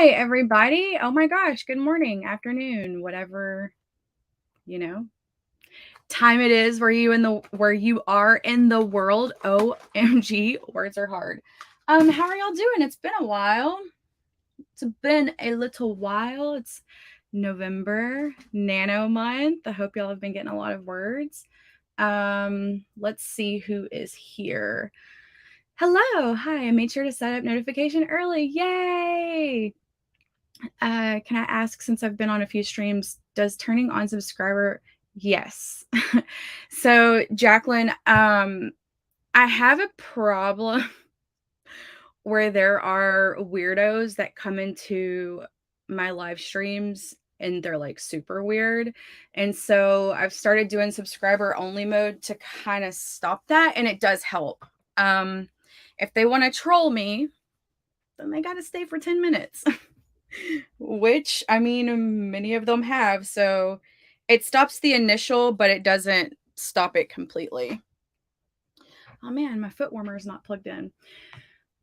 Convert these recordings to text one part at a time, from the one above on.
Hi, everybody. Oh my gosh, good morning, afternoon, whatever, you know, time it is where you are in the world. OMG, words are hard. How are y'all doing? It's been a while. It's been a little while. It's November, nano month. I hope y'all have been getting a lot of words. Let's see who is here. Hello. Hi. I made sure to set up notification early. Yay. Can I ask, since I've been on a few streams, does turning on subscriber? Yes. So Jacqueline, I have a problem where there are weirdos that come into my live streams and they're like super weird. And so I've started doing subscriber only mode to kind of stop that. And it does help. If they want to troll me, then they got to stay for 10 minutes. Which, I mean, many of them have. So it stops the initial, but it doesn't stop it completely. Oh man, my foot warmer is not plugged in.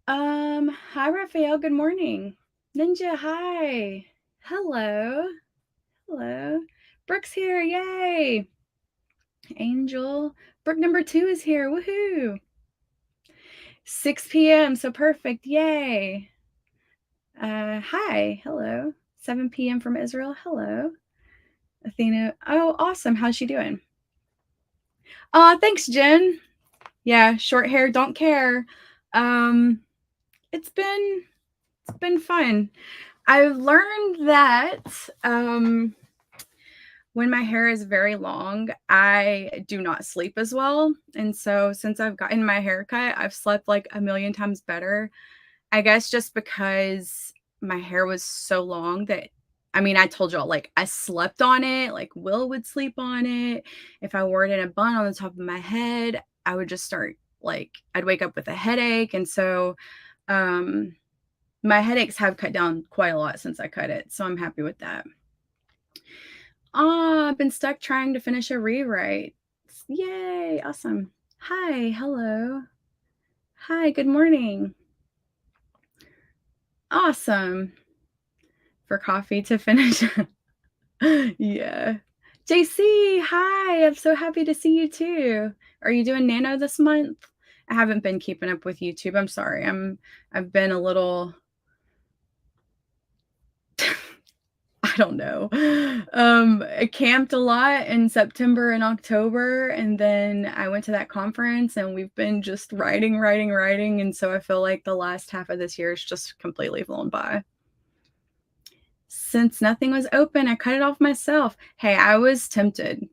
Hi Raphael, good morning. Ninja, hi. Hello. Hello. Brooke's here, yay. Angel. Brooke number 2 is here. Woohoo. 6 p.m. So perfect. Yay. Hi. Hello. 7 p.m. from Israel. Hello. Athena. Oh, awesome. How's she doing? Thanks, Jen. Yeah, short hair, don't care. It's been fun. I've learned that when my hair is very long, I do not sleep as well. And so since I've gotten my haircut, I've slept like a million times better. I guess just because my hair was so long that, I mean, I told y'all, like, I slept on it, like Will would sleep on it. If I wore it in a bun on the top of my head, I would just start, like, I'd wake up with a headache. And so my headaches have cut down quite a lot since I cut it. So I'm happy with that. I've been stuck trying to finish a rewrite. Yay, awesome. Hi, hello. Hi, good morning. Awesome. For coffee to finish. Yeah. JC, hi. I'm so happy to see you too. Are you doing nano this month? I haven't been keeping up with YouTube. I'm sorry. I've been a little I don't know. I camped a lot in September and October, and then I went to that conference, and we've been just writing. And so I feel like the last half of this year is just completely flown by. Since nothing was open, I cut it off myself. Hey, I was tempted.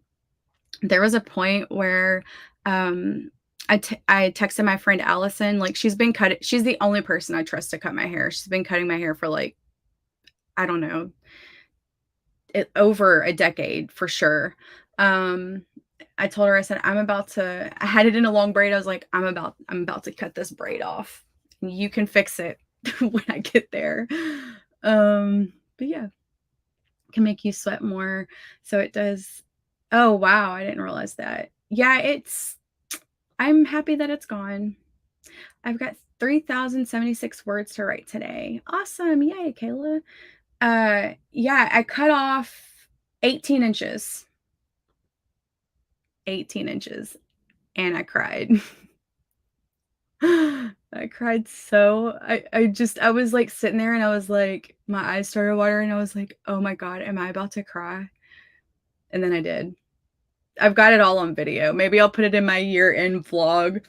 There was a point where I texted my friend Allison, like she's the only person I trust to cut my hair. She's been cutting my hair for like, I don't know, over a decade for sure. I told her, I said, I had it in a long braid. I was like, I'm about to cut this braid off. You can fix it when I get there. But yeah, can make you sweat more. So it does. Oh, wow. I didn't realize that. Yeah, I'm happy that it's gone. I've got 3,076 words to write today. Awesome. Yay, Kayla. Yeah, I cut off 18 inches. 18 inches. And I cried. I cried so I was like sitting there and I was like, my eyes started watering. I was like, oh my God, am I about to cry? And then I did. I've got it all on video. Maybe I'll put it in my year-end vlog.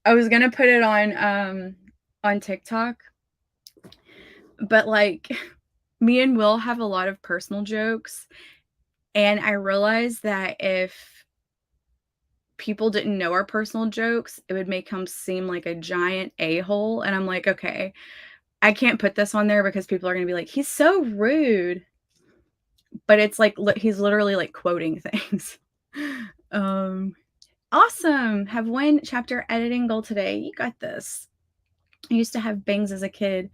I was gonna put it on TikTok, but like me and Will have a lot of personal jokes, and I realized that if people didn't know our personal jokes, it would make him seem like a giant a-hole. And I'm like, okay, I can't put this on there because people are gonna be like, he's so rude. But it's like he's literally like quoting things. Awesome. Have one chapter editing goal today. You got this. I used to have bangs as a kid.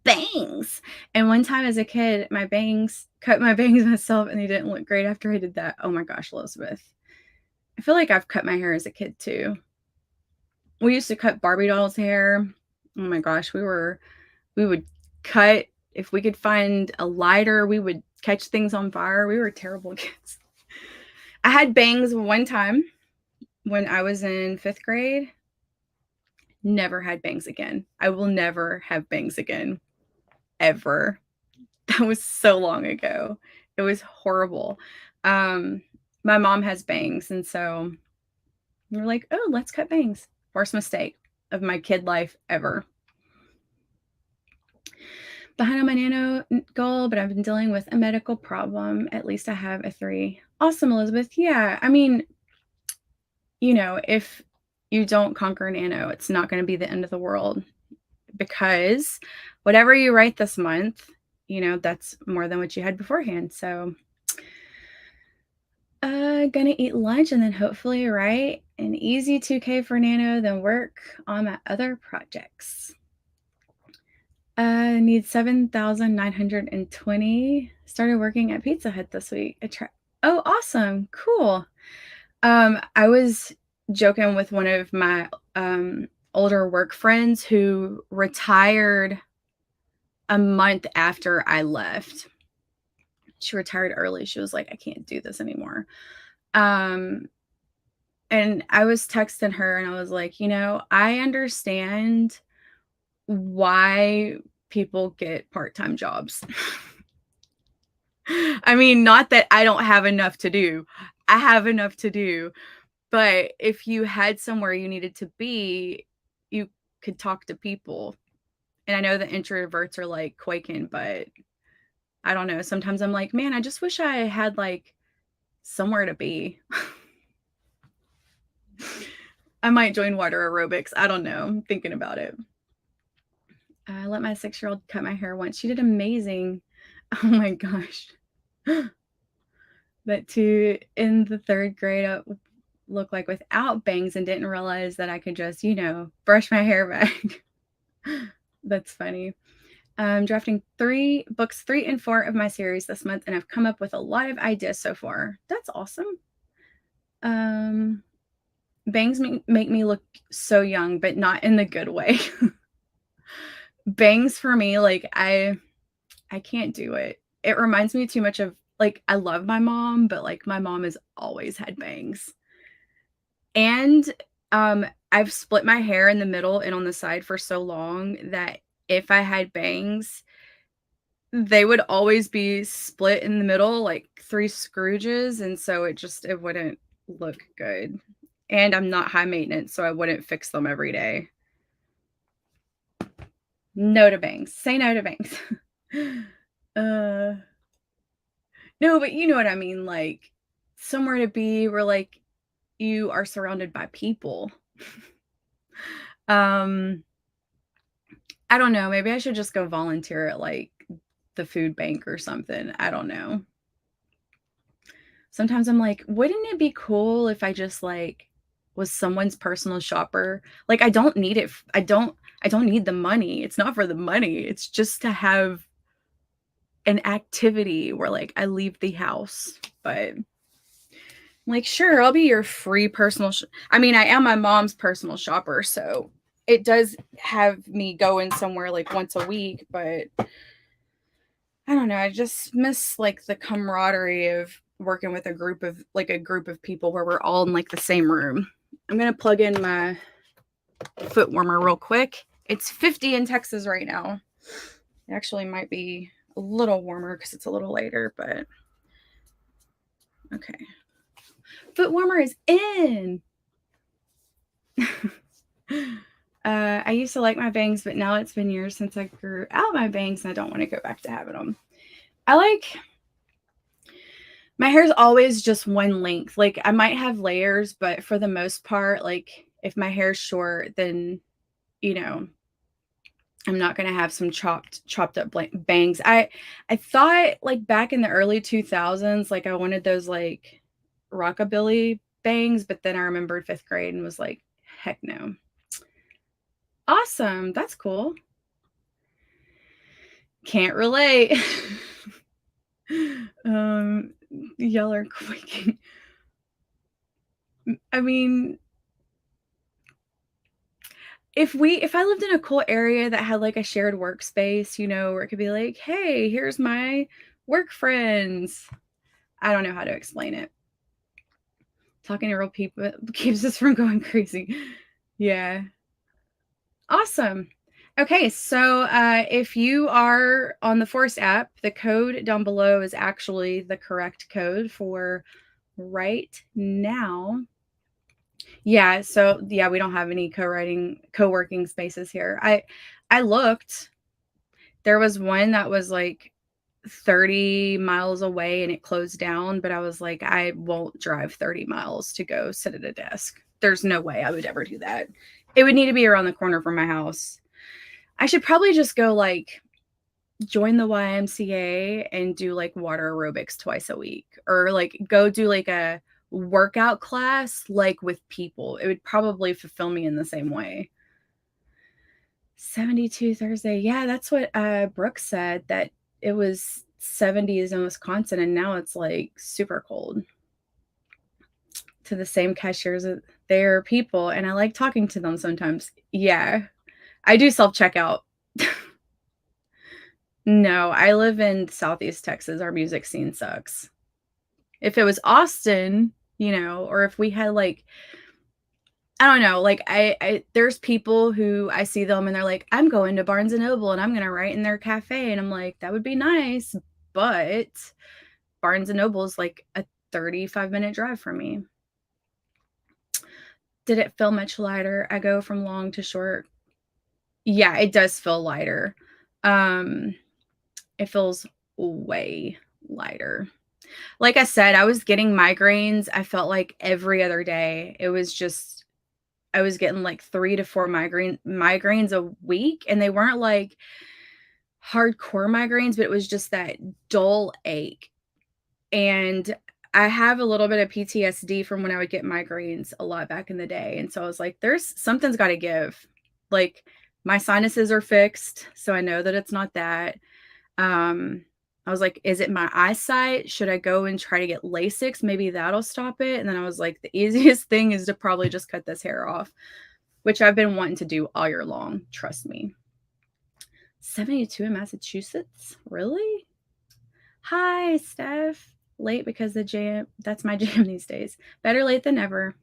Bangs. And one time as a kid, cut my bangs myself and they didn't look great after I did that. Oh my gosh, Elizabeth. I feel like I've cut my hair as a kid too. We used to cut Barbie dolls' hair. Oh my gosh, we would cut if we could find a lighter, we would catch things on fire. We were terrible kids. I had bangs one time when I was in 5th grade. Never had bangs again. I will never have bangs again, ever. That was so long ago. It was horrible. My mom has bangs, and so we're like, oh, let's cut bangs. Worst mistake of my kid life ever. Behind on my nano goal, but I've been dealing with a medical problem. At least I have a 3. Awesome, Elizabeth. Yeah, I mean, if you don't conquer nano, it's not going to be the end of the world, because whatever you write this month, that's more than what you had beforehand. So gonna eat lunch and then hopefully write an easy 2K for nano, then work on my other projects. Need 7,920. Started working at Pizza Hut this week. Oh, awesome. Cool. I was joking with one of my older work friends who retired a month after I left. She retired early. She was like, I can't do this anymore. And I was texting her and I was like, I understand why people get part-time jobs. I mean, not that I don't have enough to do. I have enough to do. But if you had somewhere you needed to be, you could talk to people. And I know the introverts are like quaking, but I don't know. Sometimes I'm like, man, I just wish I had like somewhere to be. I might join water aerobics. I don't know. I'm thinking about it. I let my 6-year-old cut my hair once. She did amazing. Oh my gosh. But in the 3rd grade, I looked like without bangs and didn't realize that I could just, brush my hair back. That's funny. I'm drafting books 3 and 4 of my series this month, and I've come up with a lot of ideas so far. That's awesome. Bangs make me look so young, but not in the good way. Bangs for me, like I can't do it. It reminds me too much of, like, I love my mom, but like my mom has always had bangs. And I've split my hair in the middle and on the side for so long that if I had bangs, they would always be split in the middle, like 3 Scrooges, and so it wouldn't look good. And I'm not high maintenance, so I wouldn't fix them every day. No to bangs. Say no to bangs. No, but you know what I mean, like, somewhere to be where, like, you are surrounded by people. I don't know, maybe I should just go volunteer at, like, the food bank or something. I don't know. Sometimes I'm like, wouldn't it be cool if I just, like, was someone's personal shopper? Like, I don't need it. I don't need the money. It's not for the money. It's just to have an activity where, like, I leave the house. But like, sure, I'll be your free personal. I mean, I am my mom's personal shopper, so it does have me going somewhere like once a week, but I don't know. I just miss like the camaraderie of working with a group of people where we're all in like the same room. I'm going to plug in my foot warmer real quick. It's 50 in Texas right now. It actually might be a little warmer because it's a little later, but okay. Foot warmer is in. I used to like my bangs, but now it's been years since I grew out my bangs and I don't want to go back to having them. My hair's always just one length. Like, I might have layers, but for the most part, like, if my hair's short, then, I'm not going to have some chopped up bangs. I thought, like, back in the early 2000s, like, I wanted those, like, rockabilly bangs, but then I remembered 5th grade and was like, heck no. Awesome. That's cool. Can't relate. Y'all are quaking. I mean, if I lived in a cool area that had like a shared workspace, you know, where it could be like, hey, here's my work friends. I don't know how to explain it. Talking to real people keeps us from going crazy. Yeah. Awesome. Okay, so if you are on the Force app, the code down below is actually the correct code for right now. Yeah, so yeah, we don't have any co-working spaces here. I looked. There was one that was like 30 miles away and it closed down, but I was like, I won't drive 30 miles to go sit at a desk. There's no way I would ever do that. It would need to be around the corner from my house. I should probably just go like join the YMCA and do like water aerobics twice a week, or like go do like a workout class like with people. It would probably fulfill me in the same way. 72 Thursday. Yeah, that's what Brooke said, that it was 70s in Wisconsin and now it's like super cold. To the same cashiers, they're people and I like talking to them sometimes. Yeah. I do self-checkout. No, I live in Southeast Texas. Our music scene sucks. If it was Austin, you know, or if we had like, I don't know, like I there's people who I see them and they're like, I'm going to Barnes and Noble and I'm gonna write in their cafe. And I'm like, that would be nice, but Barnes and Noble is like a 35-minute drive from me. Did it feel much lighter? I go from long to short. Yeah, it does feel lighter. It feels way lighter. Like I said, I was getting migraines. I felt like every other day. It was just I was getting like 3 to 4 migraines a week, and they weren't like hardcore migraines, but it was just that dull ache. And I have a little bit of PTSD from when I would get migraines a lot back in the day. And so I was like, there's something's got to give. Like my sinuses are fixed, so I know that it's not that. I was like, is it my eyesight? Should I go and try to get LASIK? Maybe that'll stop it. And then I was like, the easiest thing is to probably just cut this hair off, which I've been wanting to do all year long. Trust me. 72 in Massachusetts? Really? Hi, Steph. Late because the jam, that's my jam these days. Better late than never.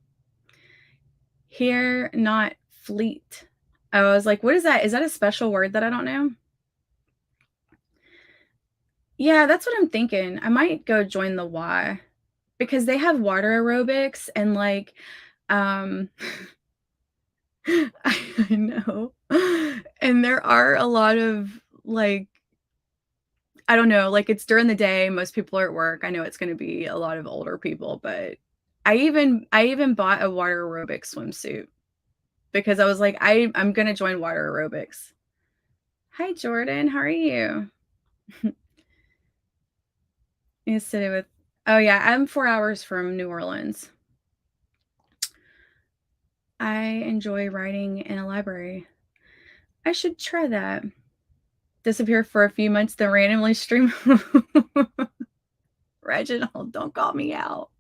Here, not fleet. I was like, what is that? Is that a special word that I don't know? Yeah, that's what I'm thinking. I might go join the Y because they have water aerobics and like, um, I know. And there are a lot of like, I don't know, like it's during the day, most people are at work. I know it's going to be a lot of older people, but I even bought a water aerobics swimsuit because I was like, I'm going to join water aerobics. Hi, Jordan. How are you? Yesterday with, oh yeah, I'm 4 hours from New Orleans. I enjoy writing in a library. I should try that. Disappear for a few months, then randomly stream. Reginald, don't call me out.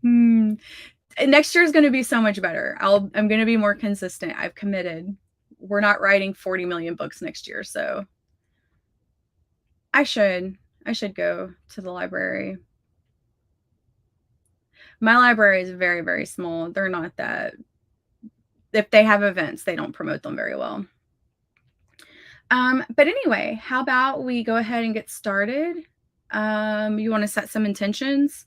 Next year is going to be so much better. I'm going to be more consistent. I've committed. We're not writing 40 million books next year, so I should go to the library. My library is very, very small. They're not that, if they have events, they don't promote them very well. But anyway, how about we go ahead and get started? You want to set some intentions?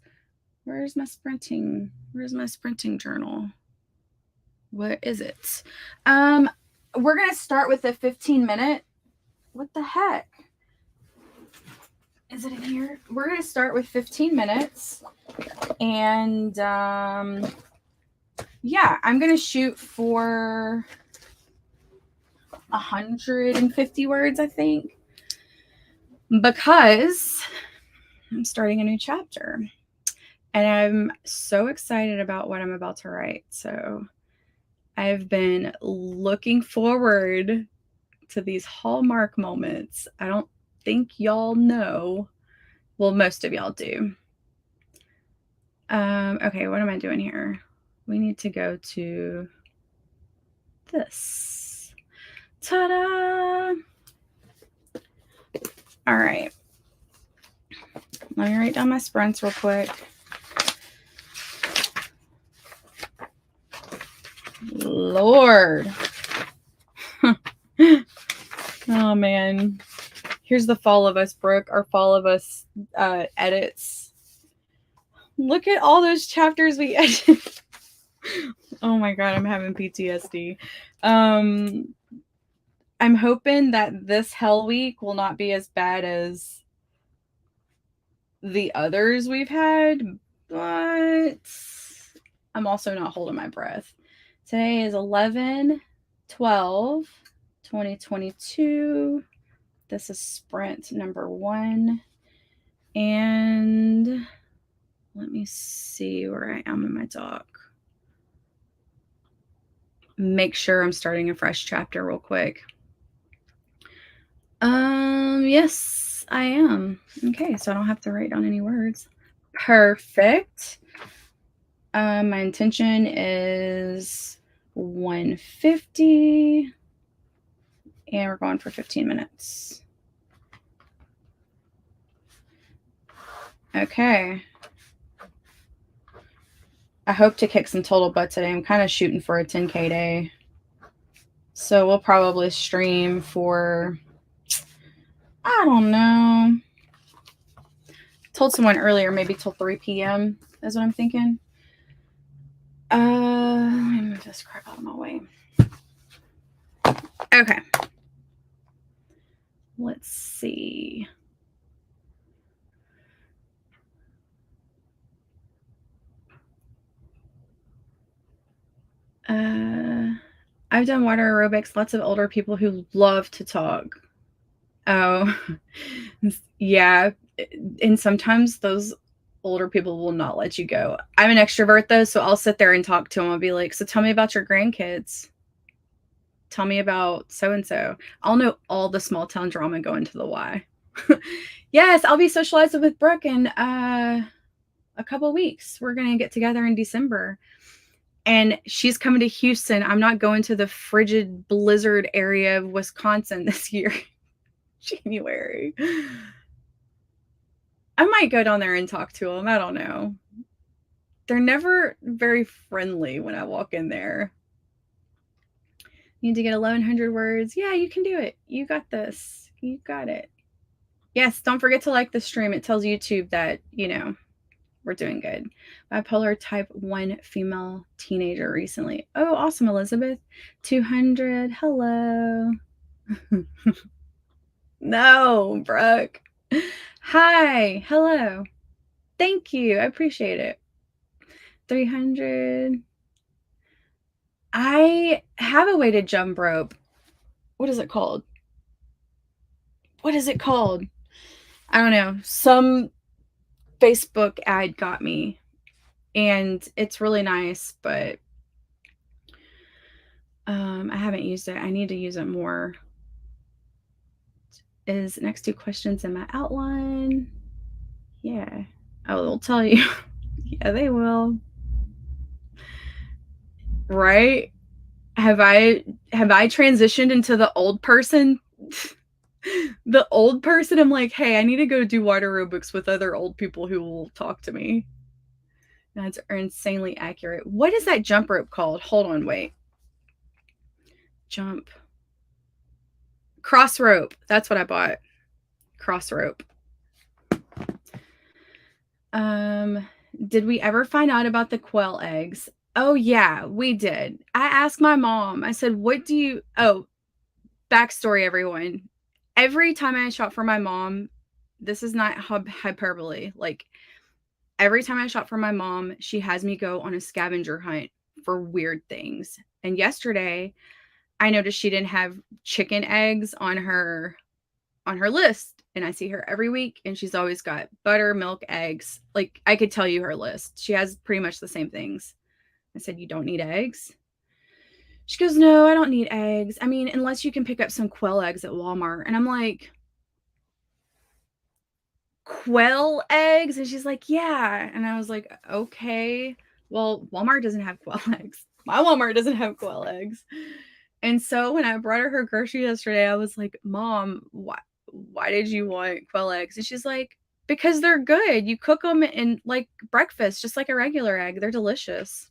Where's my sprinting? Where's my sprinting journal? What is it? We're going to start with a 15-minute. What the heck? Is it in here? We're going to start with 15 minutes. And yeah, I'm going to shoot for 150 words, I think, because I'm starting a new chapter. And I'm so excited about what I'm about to write. So I've been looking forward to these hallmark moments. I don't think y'all know. Well, most of y'all do. Okay, what am I doing here? We need to go to this. Ta-da! All right. Let me write down my sprints real quick. Lord. Oh, man. Here's the Fall of Us, Brooke. Our Fall of Us edits. Look at all those chapters we edited. Oh, my God. I'm having PTSD. I'm hoping that this Hell Week will not be as bad as the others we've had, but I'm also not holding my breath. Today is 11/12/2022. This is sprint number 1. And let me see where I am in my doc. Make sure I'm starting a fresh chapter real quick. Yes, I am. Okay, so I don't have to write down any words. Perfect. My intention is 150, and we're going for 15 minutes. Okay. I hope to kick some total butt today. I'm kind of shooting for a 10K day. So we'll probably stream for, I don't know. Told someone earlier, maybe till 3 p.m. is what I'm thinking. Let me move this crap out of my way. Okay. Let's see. I've done water aerobics, lots of older people who love to talk. Oh, yeah. And sometimes those older people will not let you go. I'm an extrovert though, so I'll sit there and talk to them. I'll be like, so tell me about your grandkids. Tell me about so-and-so. I'll know all the small town drama going to the Y. Yes, I'll be socializing with Brooke in a couple weeks. We're going to get together in December. And she's coming to Houston. I'm not going to the frigid blizzard area of Wisconsin this year. January. I might go down there and talk to them. I don't know. They're never very friendly when I walk in there. You need to get 1,100 words. Yeah, you can do it. You got this. You got it. Yes, don't forget to like the stream. It tells YouTube that, you know, we're doing good. Bipolar type 1 female teenager recently. Oh, awesome, Elizabeth. 200. Hello. No, Brooke. Hi. Hello. Thank you. I appreciate it. 300. I have a weighted jump rope. What is it called? What is it called? I don't know. Some Facebook ad got me, and it's really nice, but I haven't used it. I need to use it more. Is next 2 questions in my outline? Yeah. Oh, they'll tell you. Yeah, they will. Right? Have I transitioned into the old person? The old person, I'm like, hey, I need to go do water aerobics with other old people who will talk to me. That's insanely accurate. What is that jump rope called? Hold on, wait. Jump. Cross rope. That's what I bought. Cross rope. Did we ever find out about the quail eggs? Oh, yeah, we did. I asked my mom. I said, what do you... Oh, backstory, everyone. Every time I shop for my mom, this is not hyperbole. Like, every time I shop for my mom, she has me go on a scavenger hunt for weird things. And yesterday, I noticed she didn't have chicken eggs on her list. And I see her every week, and she's always got butter, milk, eggs. Like, I could tell you her list. She has pretty much the same things. I said, you don't need eggs? She goes, no, I don't need eggs. I mean, unless you can pick up some quail eggs at Walmart. And I'm like, quail eggs? And she's like, yeah. And I was like, okay, well, Walmart doesn't have quail eggs. My Walmart doesn't have quail eggs. And so when I brought her groceries yesterday, I was like, "Mom, why did you want quail eggs?" And she's like, "Because they're good. You cook them in like breakfast, just like a regular egg. They're delicious."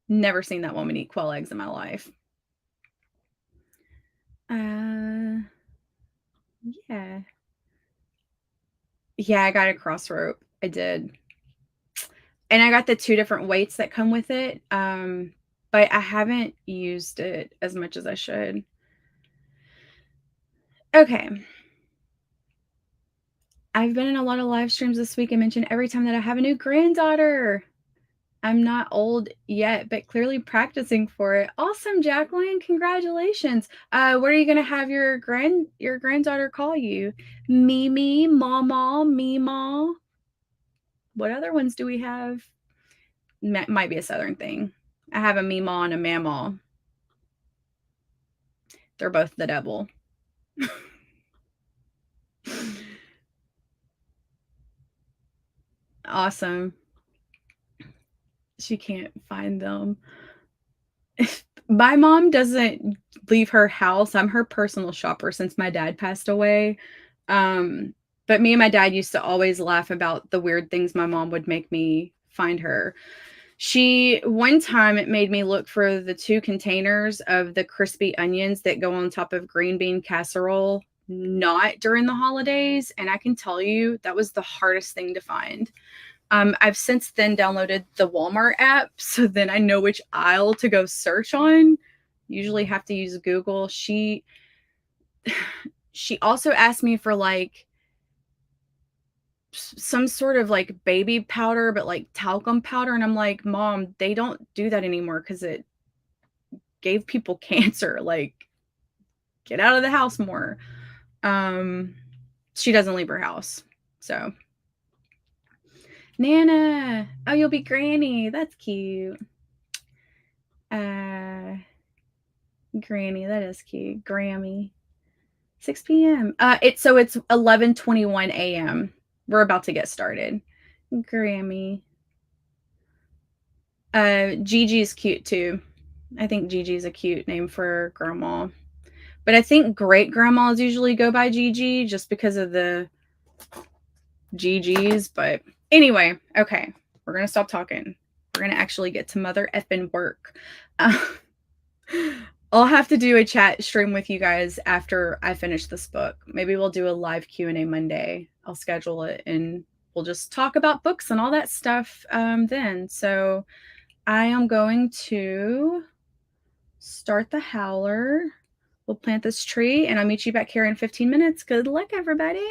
Never seen that woman eat quail eggs in my life. Yeah. Yeah, I got a cross rope. I did. And I got the 2 different weights that come with it, but I haven't used it as much as I should. Okay. I've been in a lot of live streams this week and mentioned every time that I have a new granddaughter. I'm not old yet, but clearly practicing for it. Awesome, Jacqueline. Congratulations. What are you gonna have your granddaughter call you? Mimi, Mama, Meemaw. What other ones do we have? Might be a southern thing. I have a Meemaw and a Mamaw. They're both the devil. Awesome. She can't find them. My mom doesn't leave her house. I'm her personal shopper since my dad passed away. But me and my dad used to always laugh about the weird things my mom would make me find her. One time it made me look for the 2 containers of the crispy onions that go on top of green bean casserole, not during the holidays. And I can tell you that was the hardest thing to find. I've since then downloaded the Walmart app, so then I know which aisle to go search on. Usually have to use Google. She also asked me for like some sort of like baby powder, but like talcum powder, and I'm like, "Mom, they don't do that anymore because it gave people cancer. Like, get out of the house more." Um, she doesn't leave her house, so Nana. Oh, you'll be Granny. That's cute. Uh, Granny, that is cute. Grammy. 6 p.m. It's 11:21 a.m. We're about to get started. Grammy. Gigi's cute too. I think Gigi's a cute name for grandma. But I think great grandmas usually go by Gigi just because of the GGs. But anyway, okay. We're gonna stop talking. We're gonna actually get to mother effing work. Uh, I'll have to do a chat stream with you guys after I finish this book. Maybe we'll do a live Q&A Monday. I'll schedule it and we'll just talk about books and all that stuff then. So I am going to start the howler. We'll plant this tree and I'll meet you back here in 15 minutes. Good luck, everybody.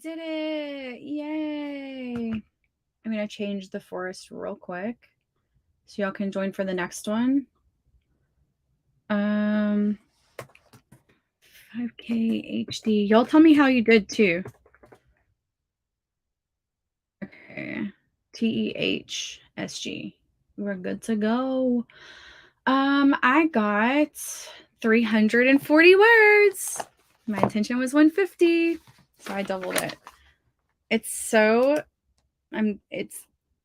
did it. Yay. I'm going to change the forest real quick so y'all can join for the next one. 5K HD. Y'all tell me how you did too. Okay. TEHSG. We're good to go. I got 340 words. My intention was 150, so I doubled it.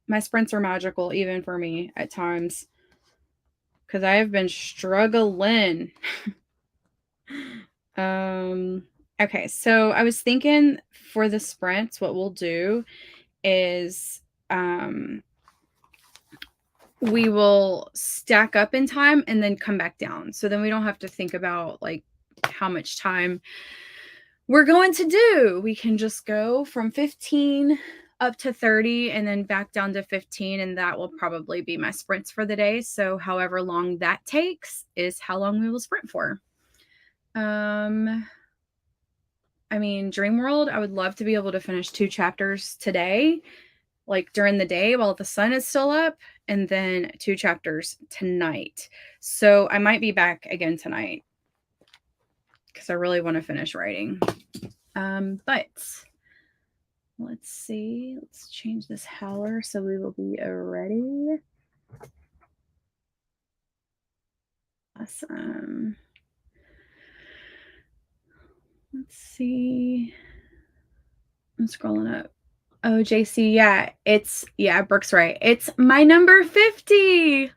My sprints are magical even for me at times because I have been struggling. Okay, so I was thinking for the sprints, what we'll do is we will stack up in time and then come back down. So then we don't have to think about like how much time we're going to do. We can just go from 15 up to 30 and then back down to 15. And that will probably be my sprints for the day. So however long that takes is how long we will sprint for. I mean, Dream World, I would love to be able to finish 2 chapters today, like during the day while the sun is still up, and then 2 chapters tonight. So I might be back again tonight because I really want to finish writing. But let's see. Let's change this howler so we will be ready. Awesome. Let's see. I'm scrolling up. Oh, JC, yeah, Brooke's right. It's my number 50.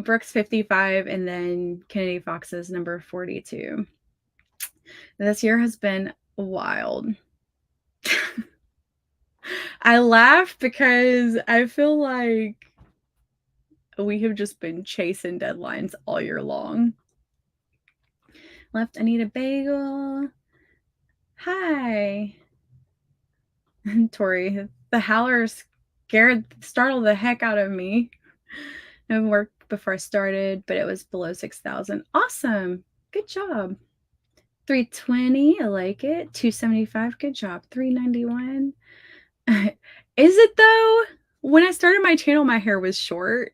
Brooke's 55, and then Kennedy Fox's number 42. This year has been wild. I laugh because I feel like we have just been chasing deadlines all year long. Left, I need a bagel. Hi. Tori, the howler startled the heck out of me. I worked before I started, but it was below 6,000. Awesome. Good job. 320, I like it. 275, good job. 391. Is it though? When I started my channel, my hair was short.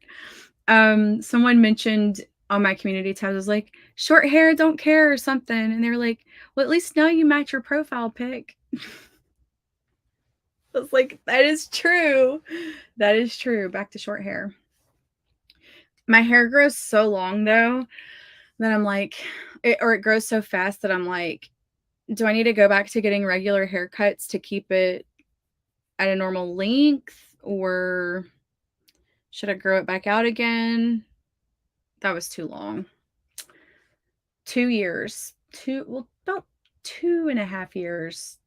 Someone mentioned on my community tab, was like, short hair, don't care or something. And they were like, well, at least now you match your profile pic. I was like, that is true. That is true. Back to short hair. My hair grows so long though that I'm like, it grows so fast that I'm like, do I need to go back to getting regular haircuts to keep it at a normal length, or should I grow it back out again? That was too long. 2 years. About 2.5 years.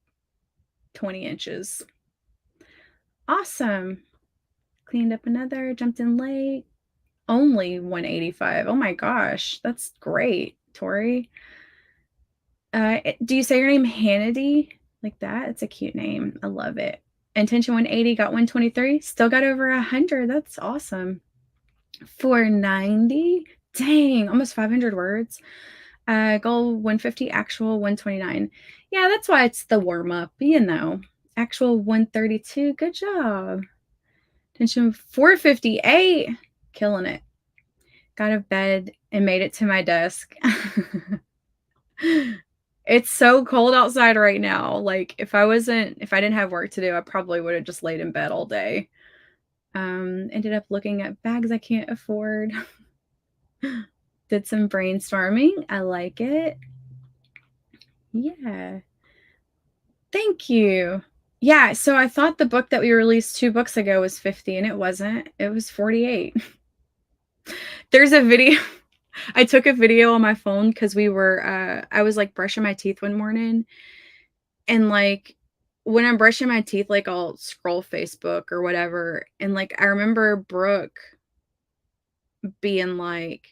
20 inches. Awesome. Cleaned up another, jumped in late. Only 185. Oh my gosh. That's great, Tori. Do you say your name Hannity? Like that? It's a cute name. I love it. Intention 180, got 123. Still got over 100. That's awesome. 490. Dang, almost 500 words. Goal 150, actual 129. Yeah, that's why it's the warm-up, Actual 132. Good job. Intention 458. Killing it. Got out of bed and made it to my desk. It's so cold outside right now. Like if I didn't have work to do, I probably would have just laid in bed all day. Ended up looking at bags I can't afford. Did some brainstorming. I like it. Yeah. Thank you. Yeah, so I thought the book that we released 2 books ago was 50, and it wasn't. It was 48. There's a video. I took a video on my phone because I was like brushing my teeth one morning, and like when I'm brushing my teeth, like I'll scroll Facebook or whatever, and like I remember Brooke being like,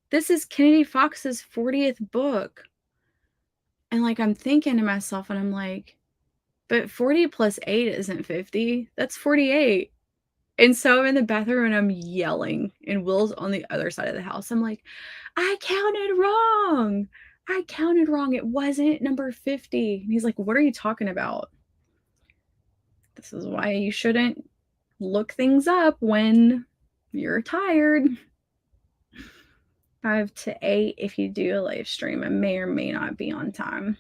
this is Kennedy Fox's 40th book. And like I'm thinking to myself, and I'm like, but 40 plus 8 isn't 50. That's 48. And so I'm in the bathroom and I'm yelling, and Will's on the other side of the house. I'm like, I counted wrong. I counted wrong. It wasn't number 50. And he's like, what are you talking about? This is why you shouldn't look things up when you're tired. 5 to 8 if you do a live stream. I may or may not be on time.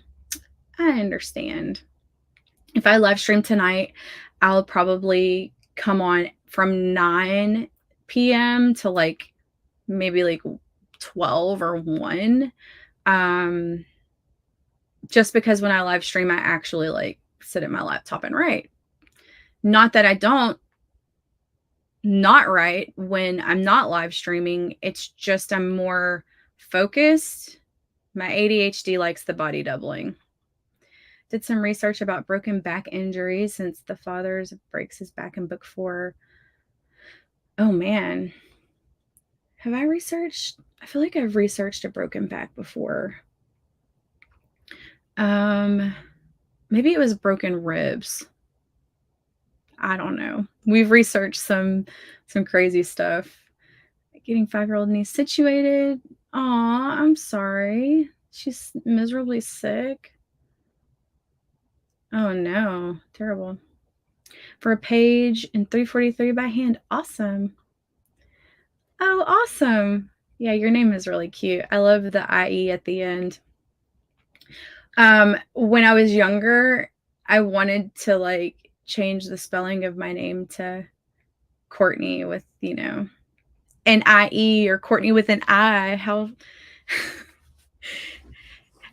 I understand. If I live stream tonight, I'll probably come on from 9 p.m. to like maybe like 12 or 1. Just because when I live stream, I actually like sit at my laptop and write. Not that I don't not write when I'm not live streaming. It's just I'm more focused. My ADHD likes the body doubling. Did some research about broken back injuries since the father breaks his back in book 4. Oh man. Have I researched? I feel like I've researched a broken back before. Maybe it was broken ribs. I don't know. We've researched some crazy stuff. Getting 5-year-old niece situated. Aw, I'm sorry. She's miserably sick. Oh no, terrible. For a page in 343 by hand. Awesome. Oh, awesome. Yeah, your name is really cute. I love the IE at the end. When I was younger, I wanted to like change the spelling of my name to Courtney with, an IE or Courtney with an I.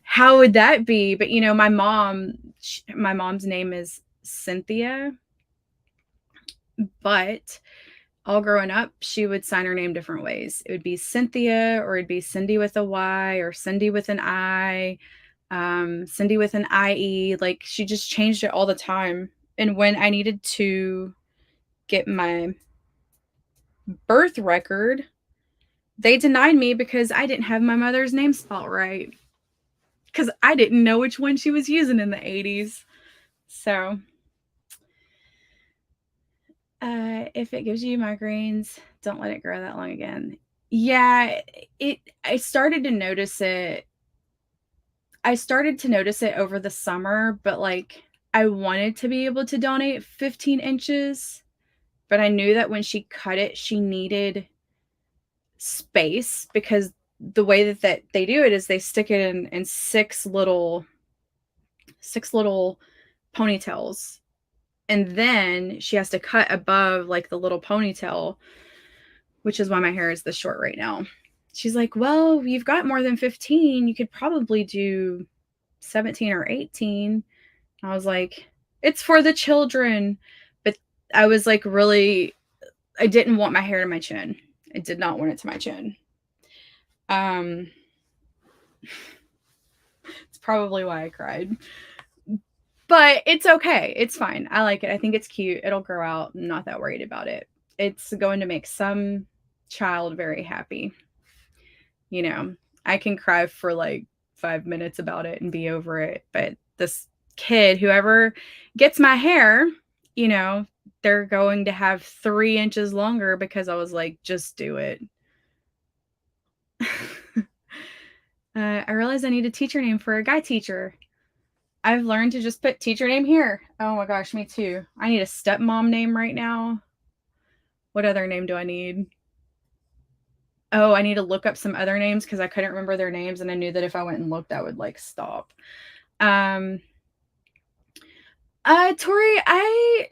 How would that be? But my mom's name is Cynthia, but all growing up, she would sign her name different ways. It would be Cynthia, or it'd be Cindy with a Y, or Cindy with an I, Cindy with an IE. Like, she just changed it all the time. And when I needed to get my birth record, they denied me because I didn't have my mother's name spelled right. Because I didn't know which one she was using in the 80s. So, if it gives you migraines, don't let it grow that long again. Yeah, I started to notice it. I started to notice it over the summer, but like I wanted to be able to donate 15 inches, but I knew that when she cut it, she needed space because the way that they do it is they stick it in six little ponytails, and then she has to cut above like the little ponytail, which is why my hair is this short right now. She's like, well, you've got more than 15. You could probably do 17 or 18. I was like, it's for the children. But I was like, really, I didn't want my hair to my chin. I did not want it to my chin. It's probably why I cried. But it's okay. It's fine. I like it. I think it's cute. It'll grow out. I'm not that worried about it. It's going to make some child very happy. I can cry for like 5 minutes about it and be over it. But this kid, whoever gets my hair, they're going to have 3 inches longer because I was like, just do it. I realized I need a teacher name for a guy teacher. I've learned to just put teacher name here. Oh my gosh, me too. I need a stepmom name right now. What other name do I need? Oh, I need to look up some other names because I couldn't remember their names, and I knew that if I went and looked, I would like stop. Tori, I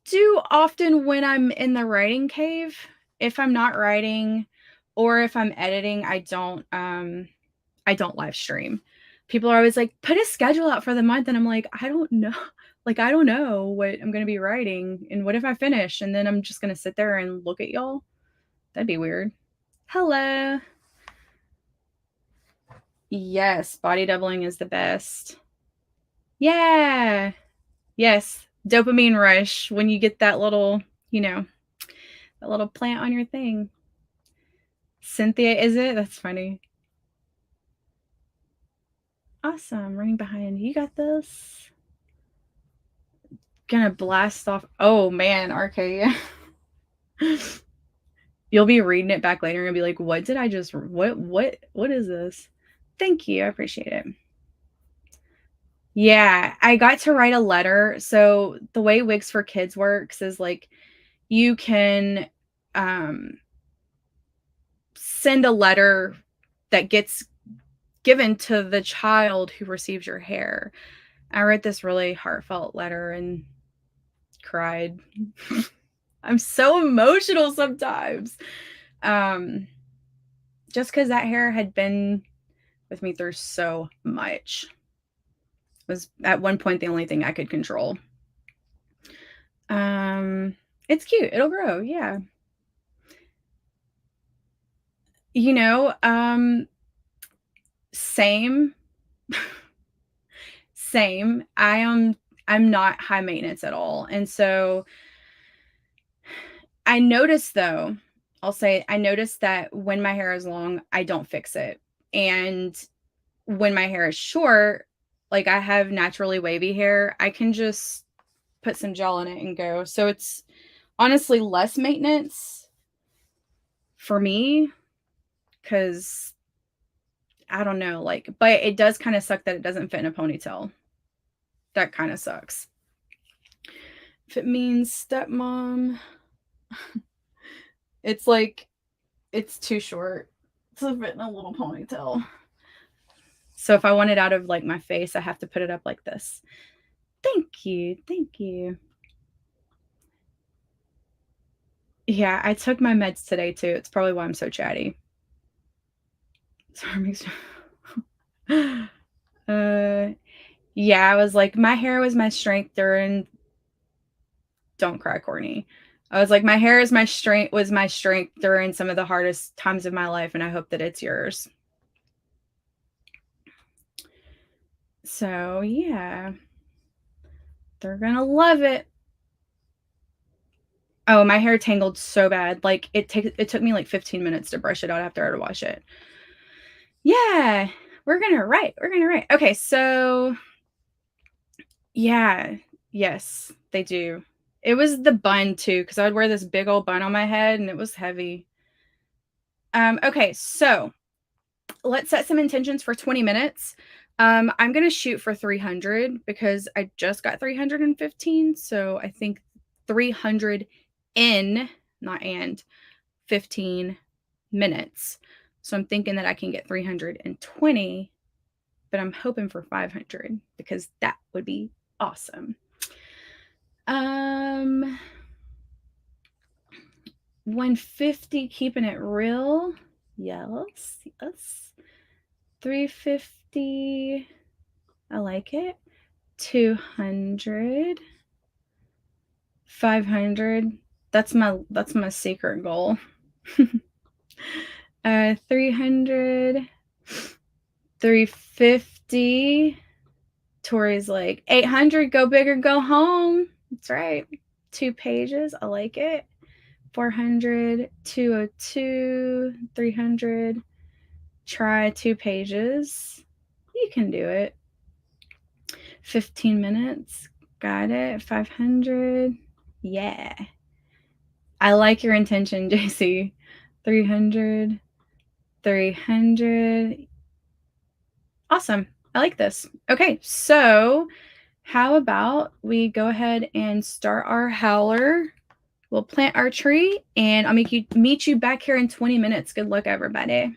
do often when I'm in the writing cave. If I'm not writing or if I'm editing, I don't live stream. People are always like, put a schedule out for the month, and I'm like, I don't know. Like, I don't know what I'm going to be writing, and what if I finish and then I'm just going to sit there and look at y'all? That'd be weird. Hello. Yes, body doubling is the best. Yeah. Yes, dopamine rush when you get that little, that little plant on your thing. Cynthia, is it? That's funny. Awesome. Running behind. You got this. Gonna blast off. Oh man, RK. You'll be reading it back later and be like, what is this? Thank you. I appreciate it. Yeah, I got to write a letter. So the way Wigs for Kids works is like you can um, send a letter that gets given to the child who receives your hair. I wrote this really heartfelt letter and cried. I'm so emotional sometimes. Um, just because that hair had been with me through so much. It was at one point the only thing I could control. Um, it's cute. It'll grow. Yeah. You know, same, same. I'm not high maintenance at all. And so I noticed though, I'll say I noticed that when my hair is long, I don't fix it. And when my hair is short, like I have naturally wavy hair, I can just put some gel in it and go. So it's honestly less maintenance for me because I don't know, like, but it does kind of suck that it doesn't fit in a ponytail. That kind of sucks. If it means stepmom, it's like it's too short to fit in a little ponytail. So if I want it out of like my face, I have to put it up like this. Thank you. Thank you. Yeah, I took my meds today too. It's probably why I'm so chatty. Sorry, makes yeah, I was like, my hair was my strength during don't cry, Courtney. I was like, my hair is my strength was my strength during some of the hardest times of my life, and I hope that it's yours. So yeah. They're gonna love it. Oh, my hair tangled so bad. Like it took me like 15 minutes to brush it out after I had to wash it. Yeah, we're gonna write. We're gonna write. Okay, so yeah, yes, they do. It was the bun too, because I would wear this big old bun on my head and it was heavy. Okay, so let's set some intentions for 20 minutes. I'm gonna shoot for 300 because I just got 315. So I think 300 in, not and 15 minutes. So I'm thinking that I can get 320, but I'm hoping for 500 because that would be awesome. 150, keeping it real. Yes, yes. 350. I like it. 200. 500. That's my secret goal. 300. 350. Tori's like 800, go big or go home. That's right. 2 pages. I like it. 400, 202, 300. Try 2 pages. You can do it. 15 minutes. Got it. 500. Yeah. I like your intention, JC. 300. 300. Awesome. I like this. Okay, so how about we go ahead and start our howler? We'll plant our tree, and I'll meet you back here in 20 minutes. Good luck, everybody.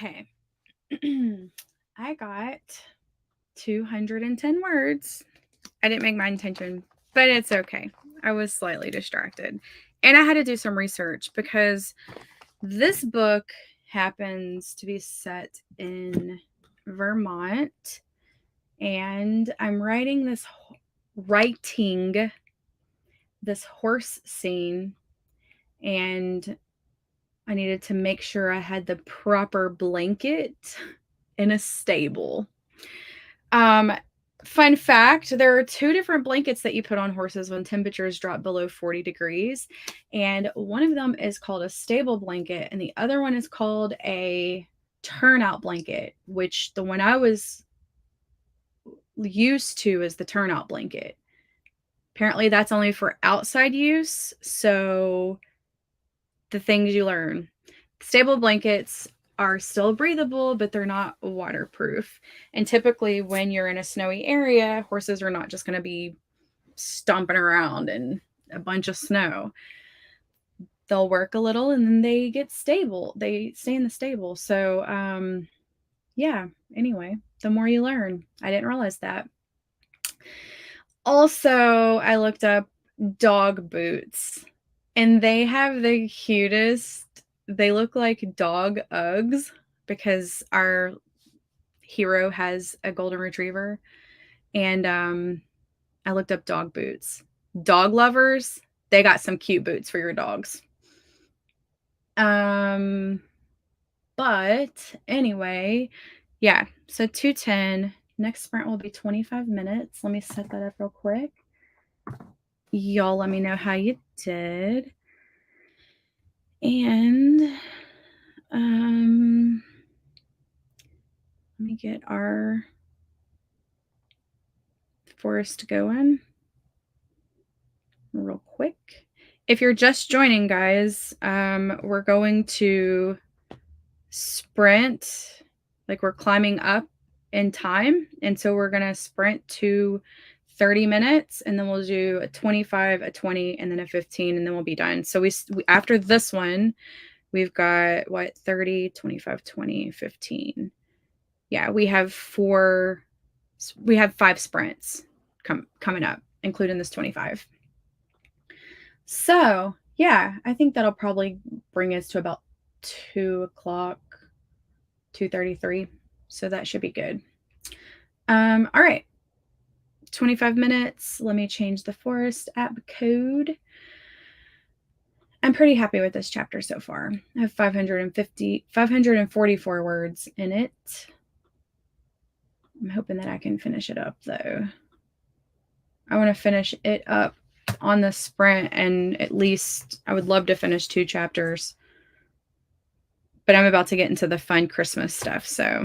Okay. I got 210 words. I didn't make my intention, but it's okay. I was slightly distracted. And I had to do some research because this book happens to be set in Vermont. And I'm writing this horse scene, and I needed to make sure I had the proper blanket in a stable. Fun fact, there are 2 different blankets that you put on horses when temperatures drop below 40 degrees. And one of them is called a stable blanket, and the other one is called a turnout blanket, which the one I was used to is the turnout blanket. Apparently that's only for outside use. So the things you learn. Stable blankets are still breathable, but they're not waterproof. And typically when you're in a snowy area, horses are not just going to be stomping around in a bunch of snow. They'll work a little and then they get stable. They stay in the stable. So, yeah, anyway, the more you learn. I didn't realize that. Also, I looked up dog boots, and they have the cutest, they look like dog Uggs because our hero has a golden retriever. And I looked up dog boots. Dog lovers, they got some cute boots for your dogs. But anyway, yeah, so 210. Next sprint will be 25 minutes. Let me set that up real quick. Y'all let me know how you did. And let me get our forest going real quick. If you're just joining, guys, we're going to sprint, like we're climbing up in time. And so we're going to sprint to 30 minutes, and then we'll do a 25, a 20, and then a 15, and then we'll be done. So we after this one, we've got 30, 25, 20, 15. Yeah, we have 5 sprints coming up, including this 25. So yeah, I think that'll probably bring us to about 2 o'clock, 2:33. So that should be good. All right. 25 minutes. Let me change the forest app code. I'm pretty happy with this chapter so far. I have 544 words in it. I'm hoping that I can finish it up though. I want to finish it up on the sprint, and at least I would love to finish 2 chapters. But I'm about to get into the fun Christmas stuff, so.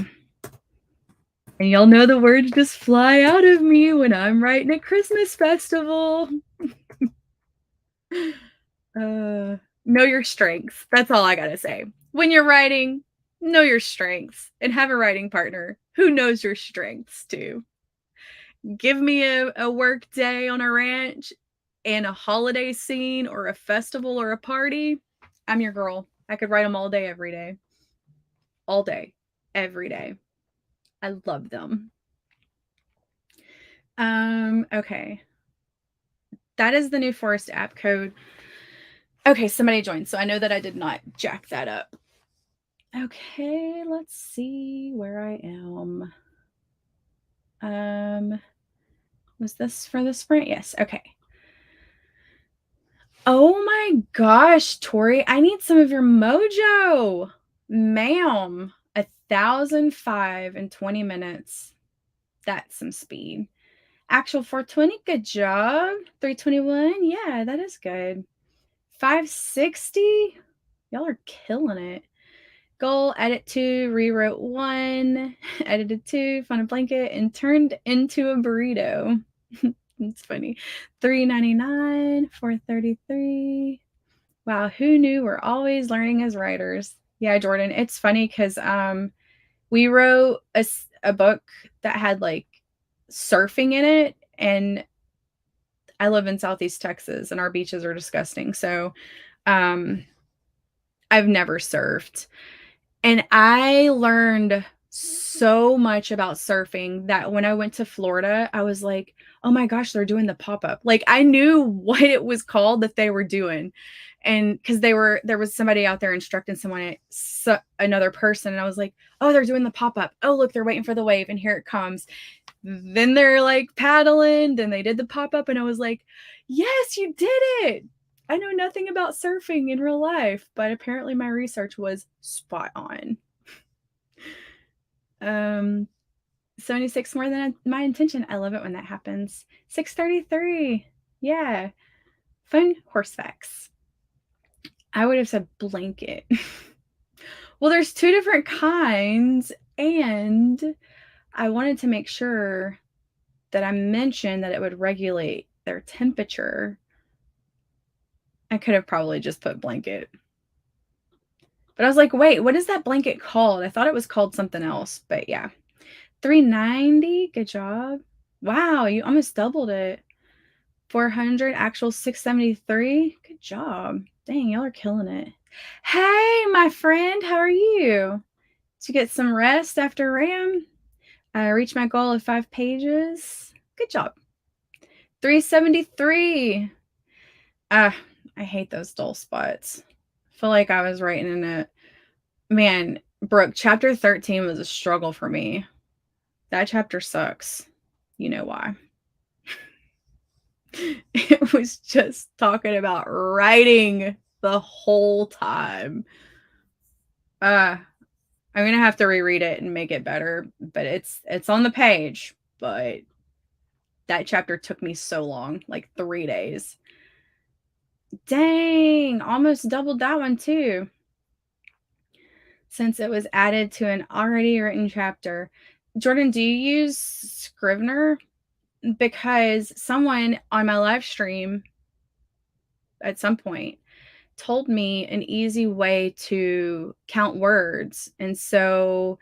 And y'all know the words just fly out of me when I'm writing a Christmas festival. Know your strengths. That's all I gotta say. When you're writing, know your strengths and have a writing partner who knows your strengths too. Give me a work day on a ranch and a holiday scene or a festival or a party. I'm your girl. I could write them all day, every day. All day, every day. I love them. Okay. That is the new forest app code. Okay, somebody joined, so I know that I did not jack that up. Okay, let's see where I am. Was this for the sprint? Yes, okay. Oh my gosh, Tori, I need some of your mojo. Ma'am, 1,005 in 20 minutes. That's some speed. Actual 420, good job. 321, yeah, that is good. 560, y'all are killing it. Goal, edit 2, rewrote 1, edited 2, found a blanket, and turned into a burrito. It's funny. 399, 433. Wow, who knew we're always learning as writers? Yeah, Jordan, it's funny because we wrote a book that had like surfing in it, and I live in Southeast Texas and our beaches are disgusting. So I've never surfed. And I learned so much about surfing that when I went to Florida, I was like, "Oh my gosh, they're doing the pop-up." Like, I knew what it was called that they were doing. And because there was somebody out there instructing someone, another person, and I was like, "Oh, they're doing the pop-up. Oh, look, they're waiting for the wave, and here it comes." Then they're like paddling, then they did the pop-up, and I was like, "Yes, you did it." I know nothing about surfing in real life, but apparently my research was spot on. 76 more than my intention. I love it when that happens. 6:33. Yeah. Fun horse facts. I would have said blanket. Well, there's two different kinds, and I wanted to make sure that I mentioned that it would regulate their temperature. I could have probably just put blanket. But I was like, wait, what is that blanket called? I thought it was called something else, but yeah. 390. Good job. Wow, you almost doubled it. 400, actual 673. Good job. Dang, y'all are killing it. Hey, my friend, how are you? Did you get some rest after RAM? I reached my goal of 5 pages. Good job. 373. Ah, I hate those dull spots. I feel like I was writing in it. Man, Brooke, chapter 13 was a struggle for me. That chapter sucks. You know why. It was just talking about writing the whole time. I'm gonna have to reread it and make it better, but it's on the page, but that chapter took me so long, like 3 days. Dang, almost doubled that one too. Since it was added to an already written chapter. Jordan, do you use Scrivener? Because someone on my live stream at some point told me an easy way to count words. And so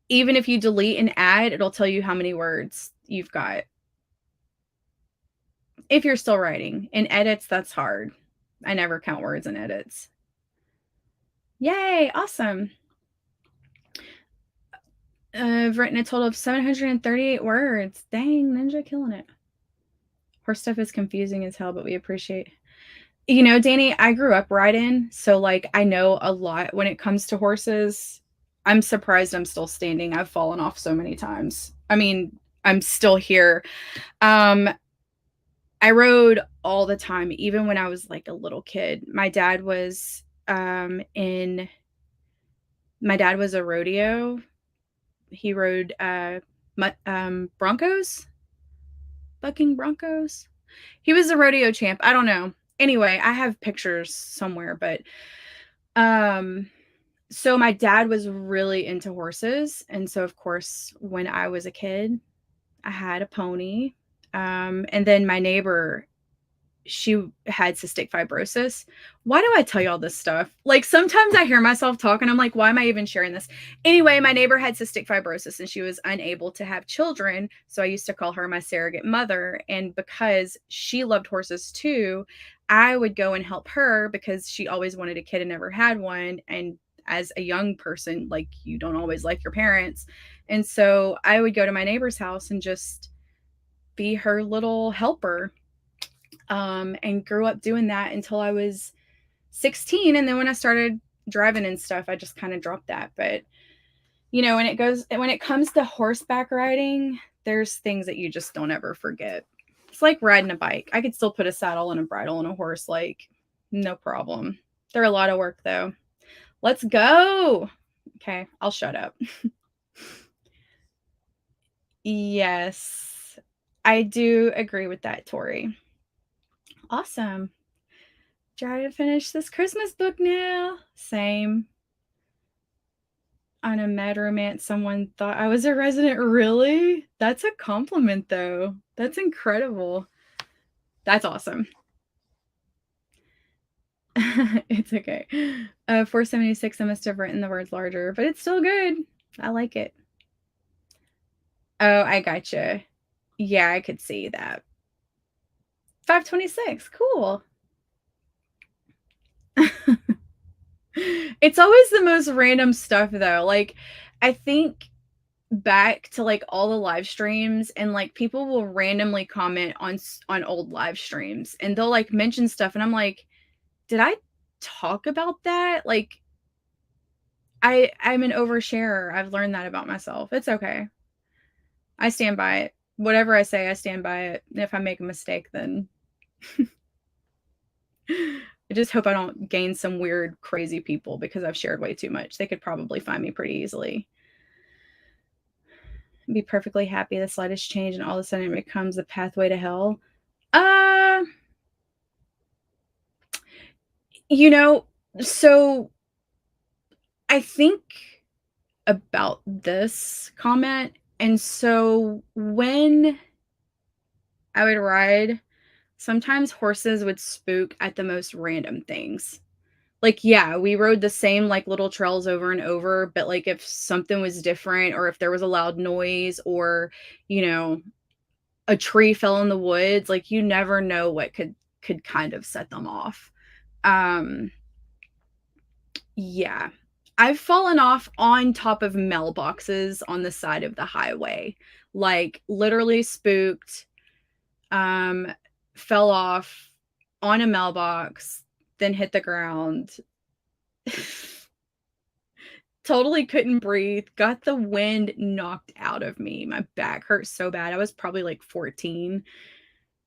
even if you delete and add, it'll tell you how many words you've got. If you're still writing. In edits, that's hard. I never count words in edits. Yay, awesome. I've written a total of 738 words. Dang, Ninja killing it. Horse stuff is confusing as hell, but we appreciate. You know, Danny, I grew up riding, so like I know a lot when it comes to horses. I'm surprised I'm still standing. I've fallen off so many times. I mean, I'm still here. Um, I rode all the time, even when I was like a little kid. In my dad was a rodeo. He rode Broncos, bucking Broncos. He was a rodeo champ. I don't know. Anyway, I have pictures somewhere, but so my dad was really into horses, and so of course when I was a kid, I had a pony. And then my neighbor, she had cystic fibrosis. Why do I tell you all this stuff? Like sometimes I hear myself talk and I'm like, why am I even sharing this? Anyway, my neighbor had cystic fibrosis and she was unable to have children. So I used to call her my surrogate mother. And because she loved horses too, I would go and help her because she always wanted a kid and never had one. And as a young person, like you don't always like your parents. And so I would go to my neighbor's house and just be her little helper, and grew up doing that until I was 16. And then when I started driving and stuff, I just kind of dropped that. But you know, when it comes to horseback riding, there's things that you just don't ever forget. It's like riding a bike. I could still put a saddle and a bridle on a horse, like no problem. They're a lot of work though. Let's go. Okay, I'll shut up. Yes, I do agree with that, Tori. Awesome. Try to finish this Christmas book now. Same. On a Mad Romance, someone thought I was a resident. Really? That's a compliment, though. That's incredible. That's awesome. It's okay. 476, I must have written the words larger, but it's still good. I like it. Oh, I gotcha. Yeah, I could see that. 526, cool. It's always the most random stuff though. Like, I think back to like all the live streams and like people will randomly comment on old live streams and they'll like mention stuff and I'm like, did I talk about that? Like I'm an oversharer. I've learned that about myself. It's okay. I stand by it. Whatever I say, I stand by it. And if I make a mistake, then I just hope I don't gain some weird, crazy people because I've shared way too much. They could probably find me pretty easily. Be perfectly happy the slightest change and all of a sudden it becomes a pathway to hell. Uh, you know, so I think about this comment. And so when I would ride, sometimes horses would spook at the most random things. Like, yeah, we rode the same like little trails over and over, but like if something was different or if there was a loud noise or, you know, a tree fell in the woods, like you never know what could kind of set them off. Um yeah. I've fallen off on top of mailboxes on the side of the highway. Like literally spooked, um fell off on a mailbox, then hit the ground. Totally couldn't breathe, got the wind knocked out of me. My back hurt so bad. I was probably like 14.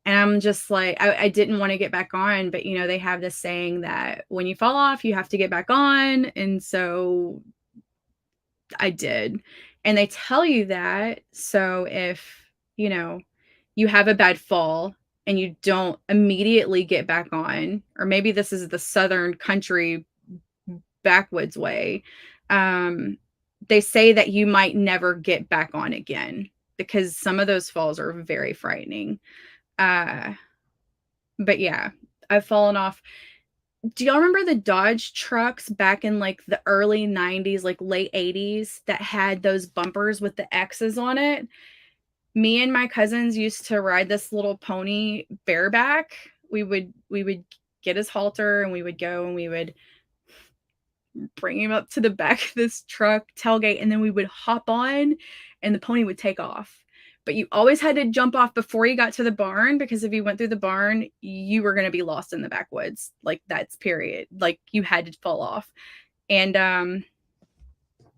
And I'm just like, I didn't want to get back on, but you know, they have this saying that when you fall off, you have to get back on. And so I did. And they tell you that. So if, you know, you have a bad fall and you don't immediately get back on, or maybe this is the Southern country backwoods way, they say that you might never get back on again because some of those falls are very frightening. Uh, but yeah, I've fallen off. Do y'all remember the Dodge trucks back in like the early 90s, like late 80s that had those bumpers with the X's on it? Me and my cousins used to ride this little pony bareback. We would get his halter and we would go and we would bring him up to the back of this truck tailgate and then we would hop on and the pony would take off. But you always had to jump off before you got to the barn because if you went through the barn, you were going to be lost in the backwoods. Like that's period. Like you had to fall off. And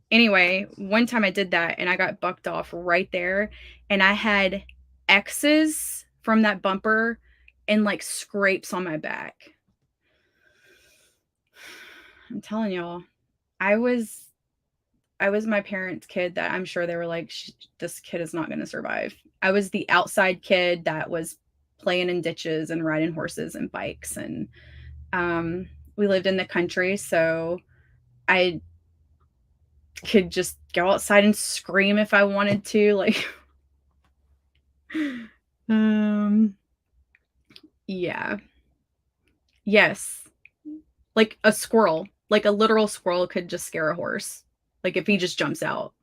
anyway, one time I did that and I got bucked off right there and I had X's from that bumper and like scrapes on my back. I'm telling y'all, I was my parents' kid that I'm sure they were like, this kid is not going to survive. I was the outside kid that was playing in ditches and riding horses and bikes. And we lived in the country, so I could just go outside and scream if I wanted to. Like, yeah. Yes. Like a squirrel, like a literal squirrel could just scare a horse. Like if he just jumps out.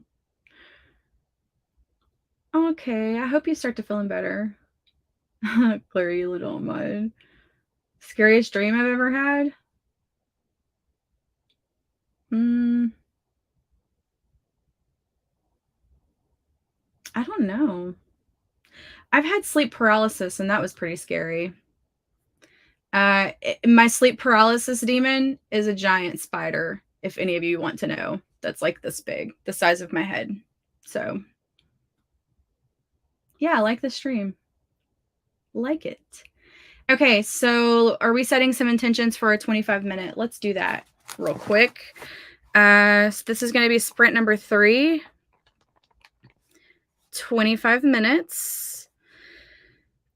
Okay, I hope you start to feeling better. Clary, you little mud. Scariest dream I've ever had? I don't know. I've had sleep paralysis and that was pretty scary. My sleep paralysis demon is a giant spider, if any of you want to know. That's like this big, the size of my head. So, yeah, I like the stream. Like it. Okay, so are we setting some intentions for a 25-minute? Let's do that real quick. So this is going to be sprint number 3. 25 minutes.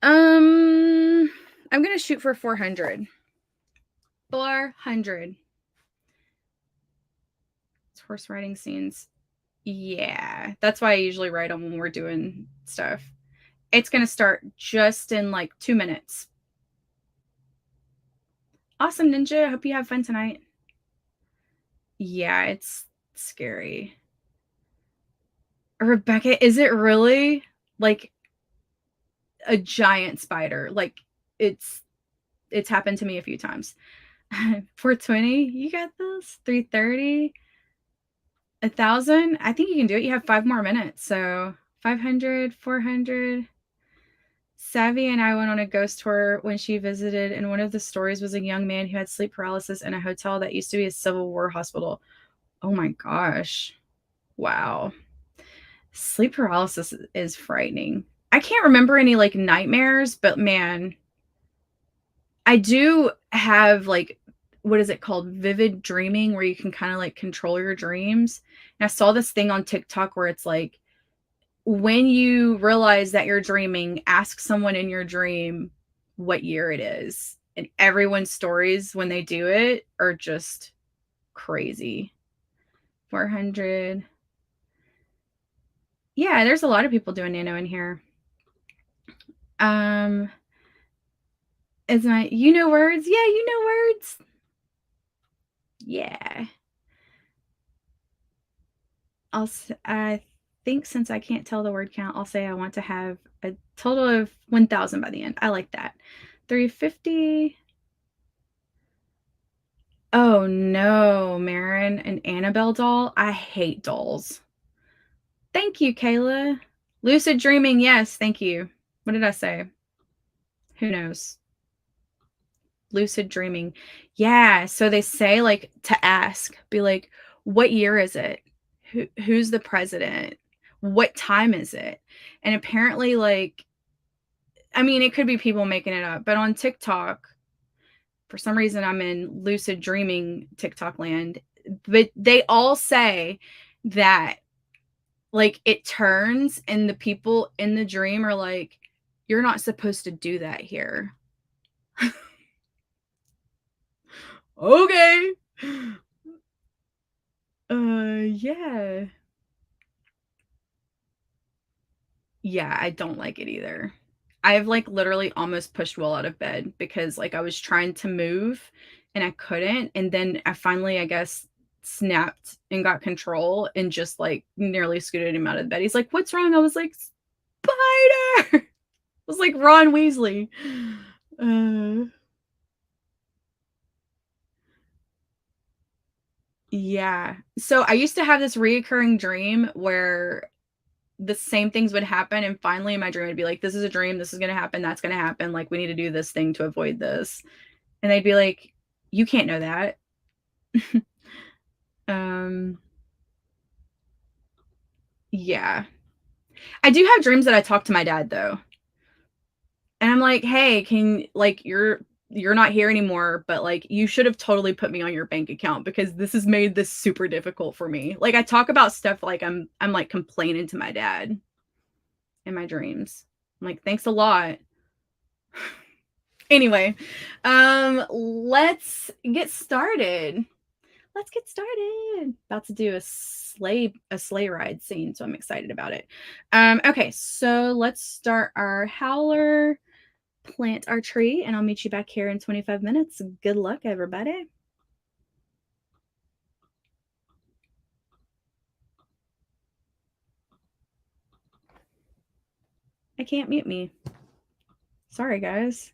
I'm going to shoot for 400. 400. It's horse riding scenes. Yeah, that's why I usually write them when we're doing stuff. It's going to start just in like 2 minutes. Awesome, Ninja. I hope you have fun tonight. Yeah, it's scary. Rebecca, is it really like a giant spider? Like it's happened to me a few times. 420, you got this. 330, 1,000. I think you can do it. You have 5 more minutes. So 500, 400. Savvy and I went on a ghost tour when she visited, and one of the stories was a young man who had sleep paralysis in a hotel that used to be a Civil War hospital. Oh my gosh. Wow. Sleep paralysis is frightening. I can't remember any like nightmares, but man, I do have like, what is it called? Vivid dreaming, where you can kind of like control your dreams. And I saw this thing on TikTok where it's like, when you realize that you're dreaming, ask someone in your dream what year it is. And everyone's stories when they do it are just crazy. 400. Yeah, there's a lot of people doing nano in here. Is my you know words? Yeah, you know words. Yeah. I think since I can't tell the word count, I'll say I want to have a total of 1,000 by the end. I like that. 350. Oh no, Marin, an Annabelle doll. I hate dolls. Thank you, Kayla. Lucid dreaming, yes, thank you. What did I say? Who knows? Lucid dreaming. Yeah, so they say like to ask, be like, what year is it? Who's the president? What time is it? And apparently, like, I mean, it could be people making it up, but on TikTok, for some reason, I'm in lucid dreaming TikTok land, but they all say that like it turns and the people in the dream are like, you're not supposed to do that here. Okay. Yeah. Yeah, I don't like it either. I've like literally almost pushed Will out of bed because like I was trying to move and I couldn't. And then I finally, I guess, snapped and got control and just like nearly scooted him out of bed. He's like, "What's wrong?" I was like, "Spider!" It was like Ron Weasley. Yeah. So I used to have this reoccurring dream where the same things would happen, and finally in my dream would be like, this is a dream, this is gonna happen, that's gonna happen, like we need to do this thing to avoid this. And they'd be like, you can't know that. um yeah. I do have dreams that I talk to my dad though. And I'm like, hey, can like you're not here anymore, but like you should have totally put me on your bank account because this has made this super difficult for me. Like I talk about stuff like I'm like complaining to my dad in my dreams. I'm like, thanks a lot. Anyway, let's get started. Let's get started. About to do a sleigh ride scene, so I'm excited about it. Okay, so let's start our howler, plant our tree, and I'll meet you back here in 25 minutes. Good luck, everybody. I can't mute me. Sorry, guys.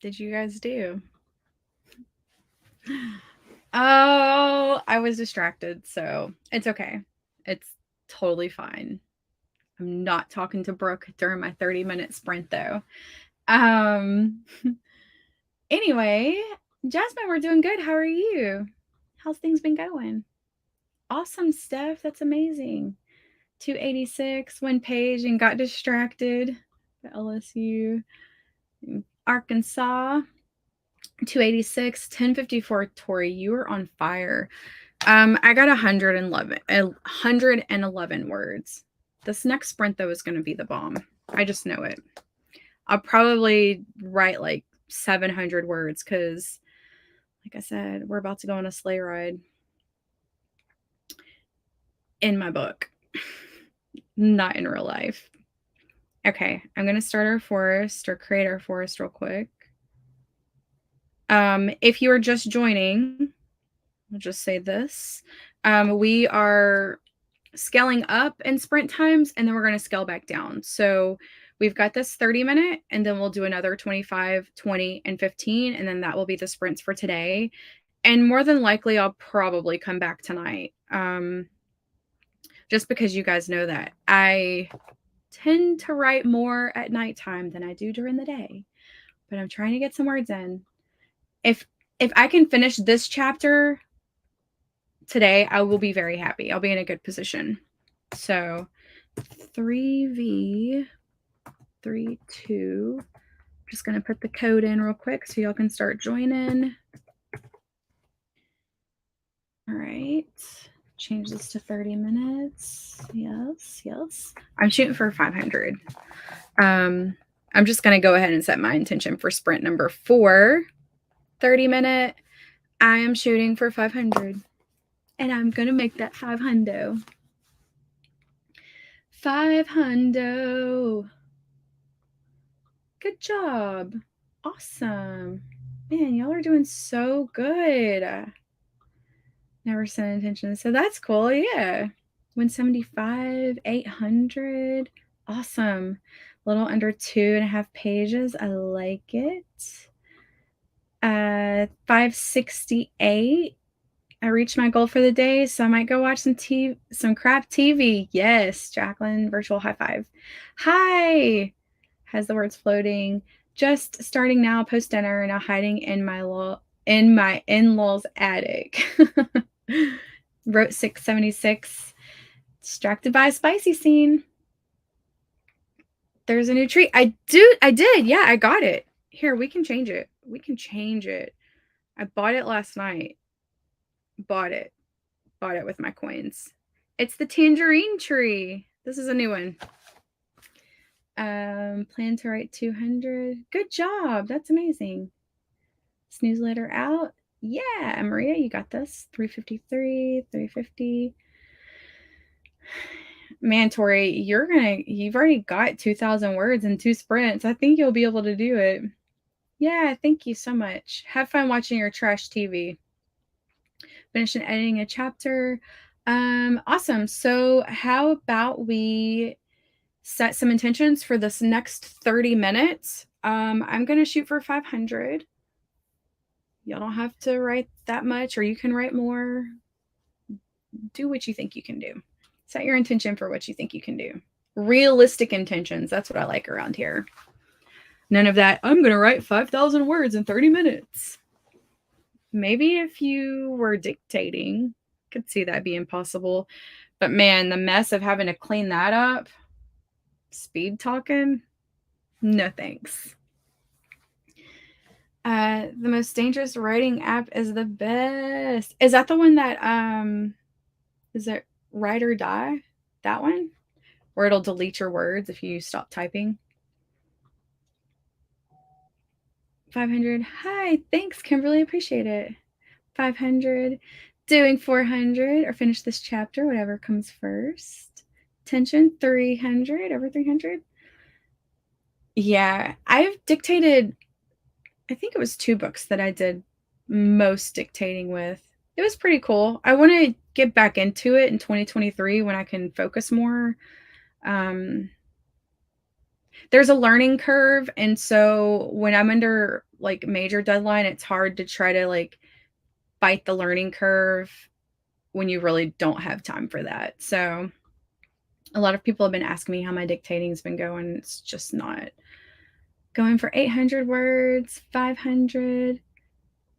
did you guys do? Oh, I was distracted, so it's okay. It's totally fine. I'm not talking to Brooke during my 30-minute sprint though. Anyway, Jasmine, we're doing good. How are you? How's things been going? Awesome, Steph. That's amazing. 286, one page, and got distracted. The LSU, Arkansas. 286, 1054. Tori, you are on fire. I got 111 words. This next sprint though is going to be the bomb. I just know it. I'll probably write like 700 words because, like I said, we're about to go on a sleigh ride in my book, not in real life. Okay, I'm going to start our forest or create our forest real quick. If you are just joining, I'll just say this. We are scaling up in sprint times, and then we're going to scale back down. So we've got this 30-minute, and then we'll do another 25, 20, and 15, and then that will be the sprints for today. And more than likely, I'll probably come back tonight, just because you guys know that I tend to write more at nighttime than I do during the day. But I'm trying to get some words in. If I can finish this chapter today, I will be very happy. I'll be in a good position. So 3V32. Just going to put the code in real quick so y'all can start joining. All right. Change this to 30 minutes. Yes, yes. I'm shooting for 500. I'm just going to go ahead and set my intention for sprint number 4, 30-minute. I am shooting for 500. And I'm going to make that 500. 500. Good job. Awesome. Man, y'all are doing so good. Never set intention. So that's cool. Yeah. 175, 800. Awesome. A little under 2.5 pages. I like it. 568. I reached my goal for the day, so I might go watch some crap TV. Yes, Jacqueline, virtual high five. Hi. Has the words floating. Just starting now, post dinner, now hiding in my in-law's attic. Wrote 676. Distracted by a spicy scene. There's a new treat. I did. Yeah, I got it. Here, we can change it. We can change it. I bought it last night. Bought it with my coins. It's the tangerine tree. This is a new one. Plan to write 200. Good job. That's amazing. This newsletter out. Yeah, Maria, you got this. 353, 350. Man, Tori, you've already got 2,000 words in 2 sprints. I think you'll be able to do it. Yeah, thank you so much. Have fun watching your trash TV. Finish editing a chapter. Awesome. So how about we set some intentions for this next 30 minutes? I'm going to shoot for 500. Y'all don't have to write that much, or you can write more. Do what you think you can do. Set your intention for what you think you can do. Realistic intentions. That's what I like around here. None of that, I'm going to write 5,000 words in 30 minutes. Maybe if you were dictating, could see that being possible. But man, the mess of having to clean that up, speed talking, no thanks. The most dangerous writing app is the best. Is that the one that, is it Write or Die? That one? Where it'll delete your words if you stop typing? 500. Hi, thanks, Kimberly. Appreciate it. 500. Doing 400 or finish this chapter, whatever comes first. Tension 300, over 300. Yeah, I've dictated, I think it was 2 books that I did most dictating with. It was pretty cool. I want to get back into it in 2023 when I can focus more. There's a learning curve, and so when I'm under like major deadline, it's hard to try to like fight the learning curve when you really don't have time for that. So a lot of people have been asking me how my dictating's been going. It's just not going for 800 words, 500,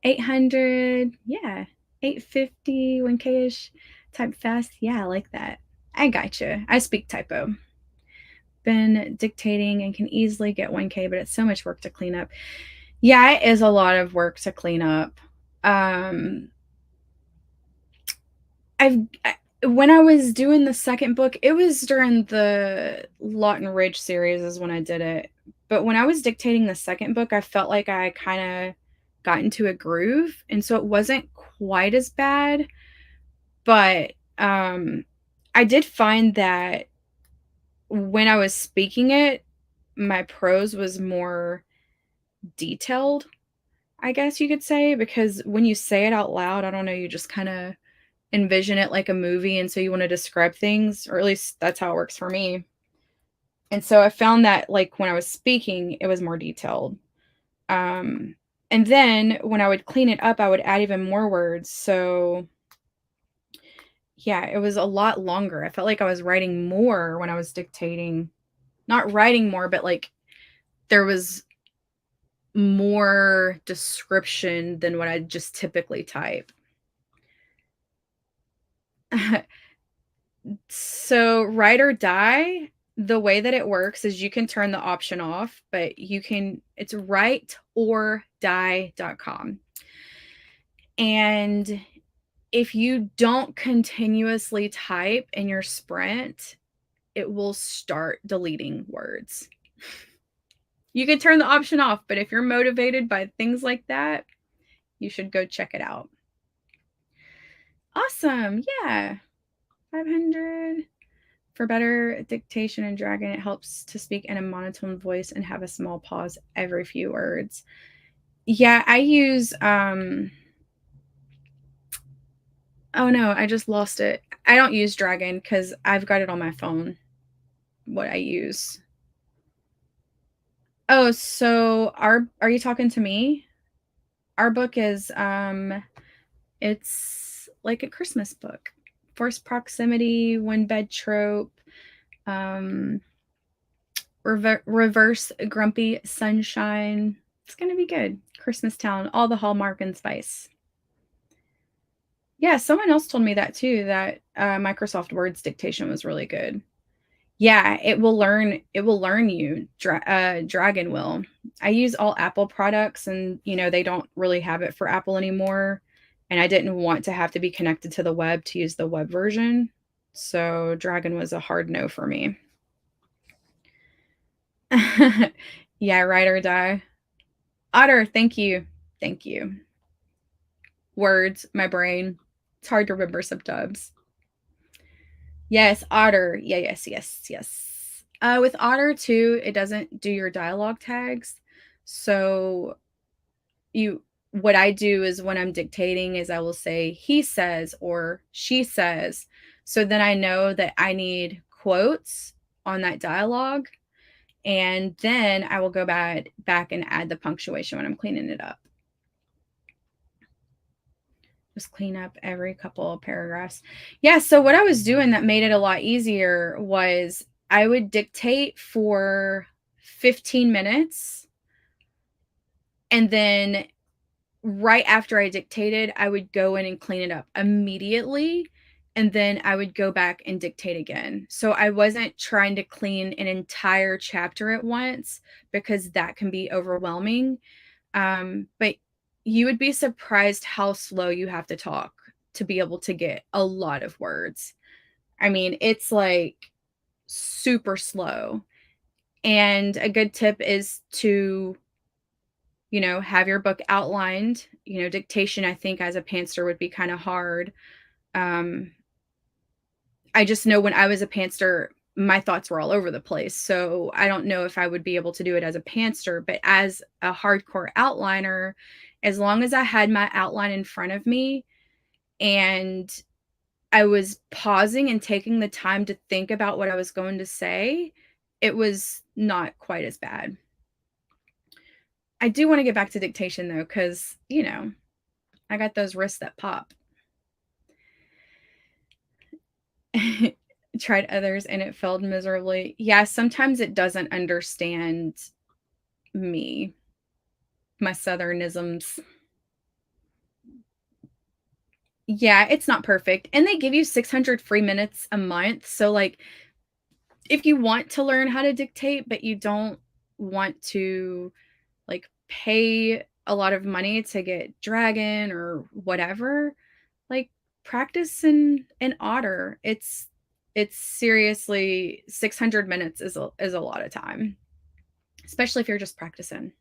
800. Yeah. 850, 1K-ish. Type fast. Yeah, I like that. I gotcha. I speak typo. Been dictating and can easily get 1K, but it's so much work to clean up. Yeah, it is a lot of work to clean up. When I was doing the second book, it was during the Lawton Ridge series is when I did it. But when I was dictating the second book, I felt like I kind of got into a groove, and so it wasn't quite as bad. But I did find that when I was speaking it, my prose was more detailed, I guess you could say, because when you say it out loud, I don't know, you just kind of envision it like a movie, and so you want to describe things, or at least that's how it works for me. And so I found that like when I was speaking, it was more detailed. Um, and then when I would clean it up, I would add even more words. So yeah, it was a lot longer. I felt like I was writing more when I was dictating. Not writing more, but like there was more description than what I just typically type. So write or die, the way that it works is you can turn the option off, but it's writeordie.com. And if you don't continuously type in your sprint, it will start deleting words. You can turn the option off, but if you're motivated by things like that, you should go check it out. Awesome. Yeah. 500. For better dictation and dragon, it helps to speak in a monotone voice and have a small pause every few words. Yeah, I use oh no, I just lost it. I don't use Dragon because I've got it on my phone. What I use. Oh, so are you talking to me? Our book is it's like a Christmas book. Forced proximity, one bed trope, um reverse grumpy sunshine. It's gonna be good. Christmas Town, all the hallmark and spice. Yeah, someone else told me that too, that Microsoft Word's dictation was really good. Yeah, it will learn you. Dragon will. I use all Apple products, and they don't really have it for Apple anymore, and I didn't want to have to be connected to the web to use the web version. So Dragon was a hard no for me. Yeah, ride or die. Otter, thank you. Thank you. Words, my brain. It's hard to remember sometimes. Yes, Otter. Yeah, yes, yes, yes. With Otter too, it doesn't do your dialogue tags. So what I do is when I'm dictating is I will say he says or she says. So then I know that I need quotes on that dialogue. And then I will go back and add the punctuation when I'm cleaning it up. Just clean up every couple of paragraphs. Yeah, so what I was doing that made it a lot easier was I would dictate for 15 minutes, and then right after I dictated, I would go in and clean it up immediately, and then I would go back and dictate again. So I wasn't trying to clean an entire chapter at once because that can be overwhelming. But you would be surprised how slow you have to talk to be able to get a lot of words. I mean, it's like super slow. And a good tip is to, have your book outlined. Dictation, I think, as a pantser would be kind of hard. Um, I just know when I was a pantser, my thoughts were all over the place. So I don't know if I would be able to do it as a pantser, but as a hardcore outliner, as long as I had my outline in front of me and I was pausing and taking the time to think about what I was going to say, it was not quite as bad. I do want to get back to dictation though, because, I got those wrists that pop. Tried others and it failed miserably. Yeah, sometimes it doesn't understand me, my southernisms. Yeah, it's not perfect. And they give you 600 free minutes a month. So, like, if you want to learn how to dictate, but you don't want to, like, pay a lot of money to get Dragon or whatever, like, practice in Otter. It's seriously 600 minutes is a lot of time, especially if you're just practicing.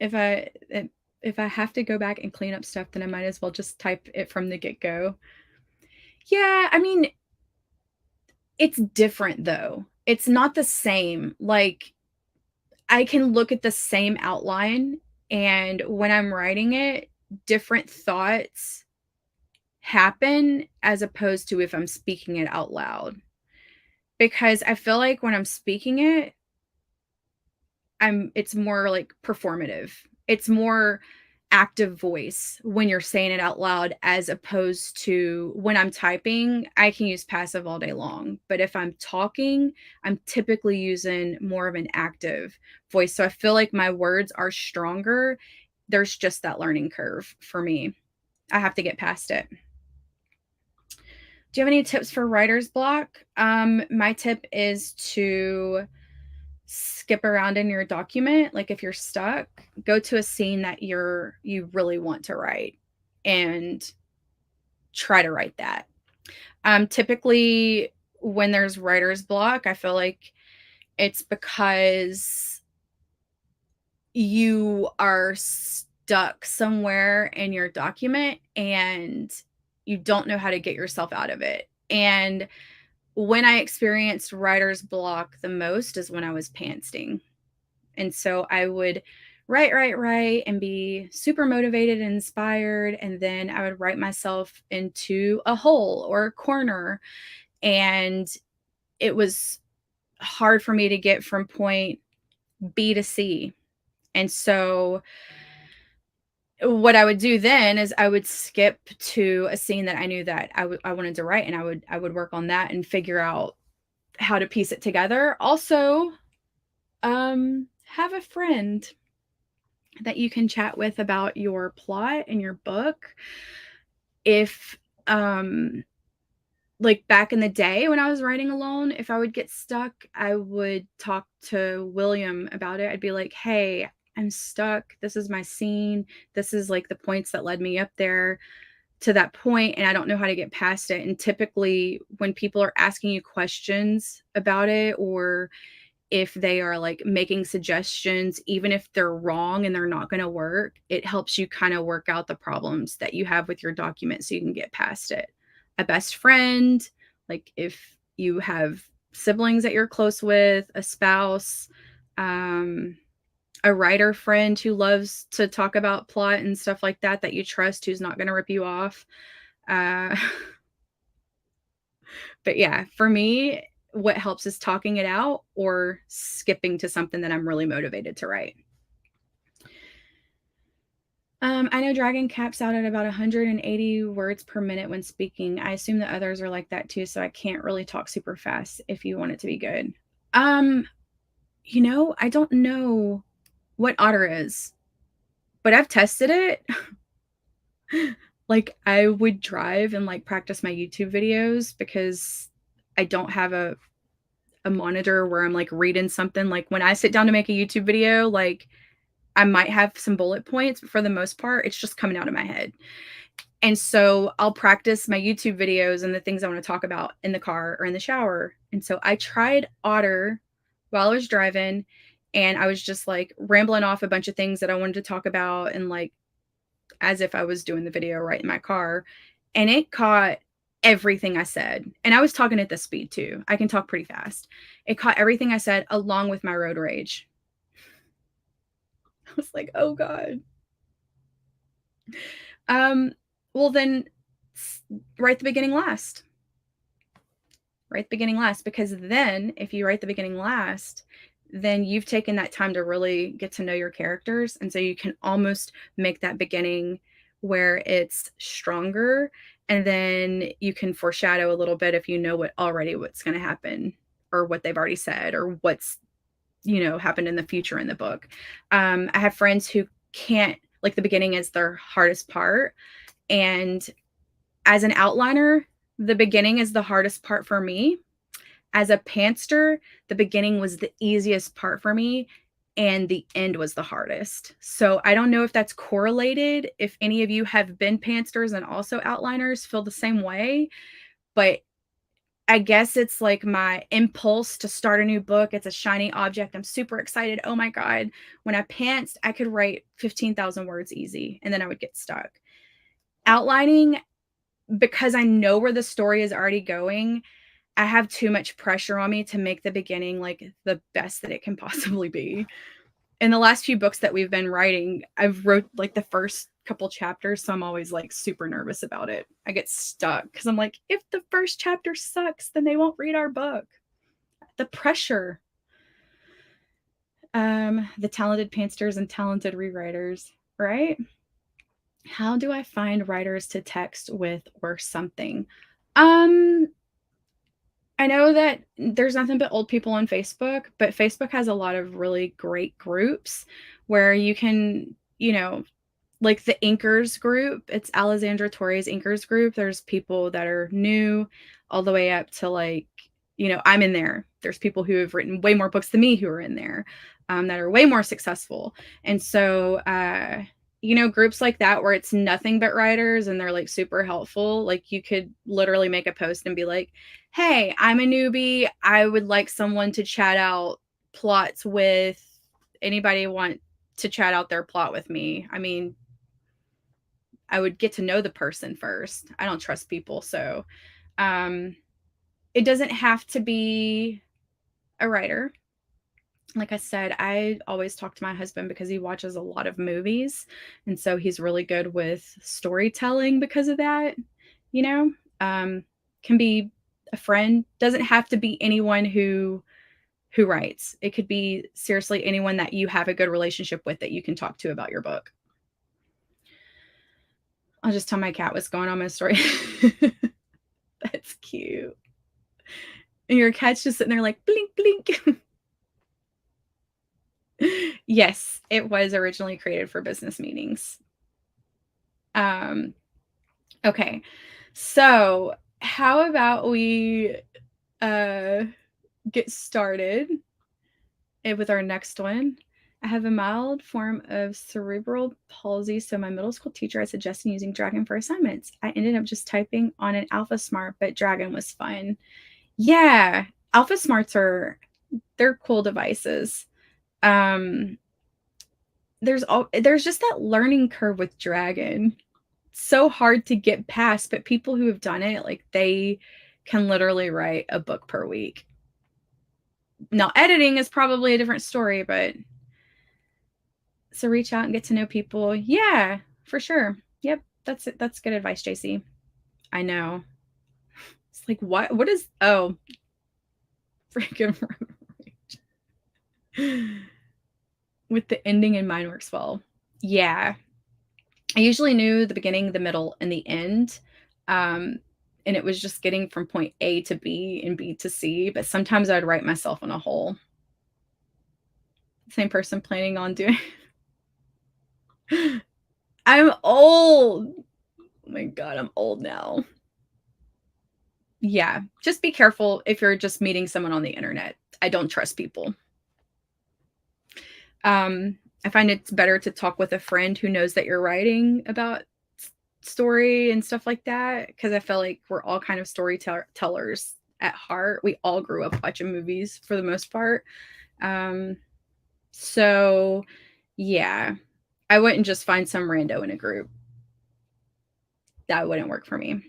If I if I have to go back and clean up stuff, then I might as well just type it from the get-go. Yeah, I mean, it's different though. It's not the same. Like, I can look at the same outline, and when I'm writing it, different thoughts happen as opposed to if I'm speaking it out loud. Because I feel like when I'm speaking it, it's more like performative. It's more active voice when you're saying it out loud as opposed to when I'm typing, I can use passive all day long. But if I'm talking, I'm typically using more of an active voice. So I feel like my words are stronger. There's just that learning curve for me. I have to get past it. Do you have any tips for writer's block? My tip is to skip around in your document. Like if you're stuck, go to a scene that you really want to write and try to write that. Typically when there's writer's block, I feel like it's because you are stuck somewhere in your document and you don't know how to get yourself out of it. And when I experienced writer's block the most is when I was pantsing. And so I would write, and be super motivated and inspired. And then I would write myself into a hole or a corner. And it was hard for me to get from point B to C. And so what I would do then is I would skip to a scene that I knew that I wanted to write, and I would work on that and figure out how to piece it together. Also, have a friend that you can chat with about your plot and your book. If like back in the day when I was writing alone, if I would get stuck, I would talk to William about it. I'd be like, "Hey, I'm stuck. This is my scene. This is like the points that led me up there to that point, and I don't know how to get past it." And typically when people are asking you questions about it, or if they are like making suggestions, even if they're wrong and they're not going to work, it helps you kind of work out the problems that you have with your document so you can get past it. A best friend, like if you have siblings that you're close with, a spouse, a writer friend who loves to talk about plot and stuff like that, that you trust, who's not going to rip you off. Uh, but yeah, for me, what helps is talking it out or skipping to something that I'm really motivated to write. I know Dragon caps out at about 180 words per minute when speaking. I assume the others are like that too, so I can't really talk super fast if you want it to be good. I don't know what Otter is, but I've tested it. Like I would drive and like practice my YouTube videos because I don't have a monitor where I'm like reading something. Like when I sit down to make a YouTube video, like I might have some bullet points, but for the most part, it's just coming out of my head. And so I'll practice my YouTube videos and the things I want to talk about in the car or in the shower. And so I tried Otter while I was driving, and I was just like rambling off a bunch of things that I wanted to talk about, and like as if I was doing the video right in my car. And it caught everything I said. And I was talking at this speed too. I can talk pretty fast. It caught everything I said along with my road rage. I was like, oh God. Um, well then write the beginning last. Write the beginning last, because then if you write the beginning last, then you've taken that time to really get to know your characters. And so you can almost make that beginning where it's stronger. And then you can foreshadow a little bit if you know what's going to happen, or what they've already said, or what's, happened in the future in the book. I have friends who can't, like, the beginning is their hardest part. And as an outliner, the beginning is the hardest part for me. As a pantster, the beginning was the easiest part for me, and the end was the hardest. So I don't know if that's correlated. If any of you have been pantsters and also outliners feel the same way, but I guess it's like my impulse to start a new book. It's a shiny object. I'm super excited. Oh my God. When I pantsed, I could write 15,000 words easy, and then I would get stuck. Outlining, because I know where the story is already going, I have too much pressure on me to make the beginning like the best that it can possibly be. In the last few books that we've been writing, I've wrote like the first couple chapters, so I'm always like super nervous about it. I get stuck because I'm like, if the first chapter sucks, then they won't read our book. The pressure. The talented pantsters and talented rewriters, right? How do I find writers to text with or something? I know that there's nothing but old people on Facebook, but Facebook has a lot of really great groups where you can, like the Inkers group. It's Alexandra Torres Inkers group. There's people that are new all the way up to, like, I'm in there. There's people who have written way more books than me who are in there, that are way more successful. And so, groups like that where it's nothing but writers and they're like super helpful. Like, you could literally make a post and be like, hey, I'm a newbie. I would like someone to chat out plots with. Anybody want to chat out their plot with me? I mean, I would get to know the person first. I don't trust people. So it doesn't have to be a writer. Like I said, I always talk to my husband because he watches a lot of movies. And so he's really good with storytelling because of that, you know, can be a friend, doesn't have to be anyone who writes. It could be seriously anyone that you have a good relationship with that you can talk to about your book. I'll just tell my cat what's going on in my story. That's cute. And your cat's just sitting there like, blink, blink. Yes, it was originally created for business meetings. Okay. So how about we get started with our next one. I have a mild form of cerebral palsy, so my middle school teacher had suggested using Dragon for assignments. I ended up just typing on an Alpha Smart, but Dragon was fun. Yeah, Alpha Smarts they're cool devices. There's just that learning curve with Dragon. So hard to get past, but people who have done it, like, they can literally write a book per week. Now, editing is probably a different story, but so reach out and get to know people. Yeah, for sure. Yep, that's it. That's good advice, JC. I know. It's like, what is, oh, freaking with the ending in mine works well. Yeah. I usually knew the beginning, the middle, and the end. And it was just getting from point A to B and B to C, but sometimes I'd write myself in a hole. Same person planning on doing. I'm old. Oh my God, I'm old now. Yeah, just be careful if you're just meeting someone on the internet. I don't trust people. I find it's better to talk with a friend who knows that you're writing about story and stuff like that, because I feel like we're all kind of storytellers at heart. We all grew up watching movies for the most part. So yeah, I wouldn't just find some rando in a group. That wouldn't work for me.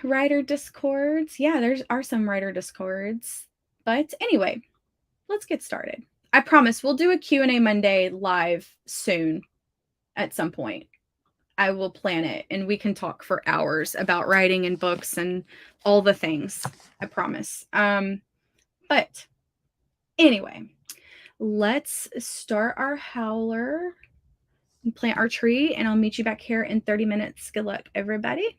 Writer discords. Yeah, there are some writer discords. But anyway, let's get started. I promise we'll do a Q&A Monday live soon at some point. I will plan it and we can talk for hours about writing and books and all the things. I promise. But anyway, let's start our howler and plant our tree, and I'll meet you back here in 30 minutes. Good luck, everybody.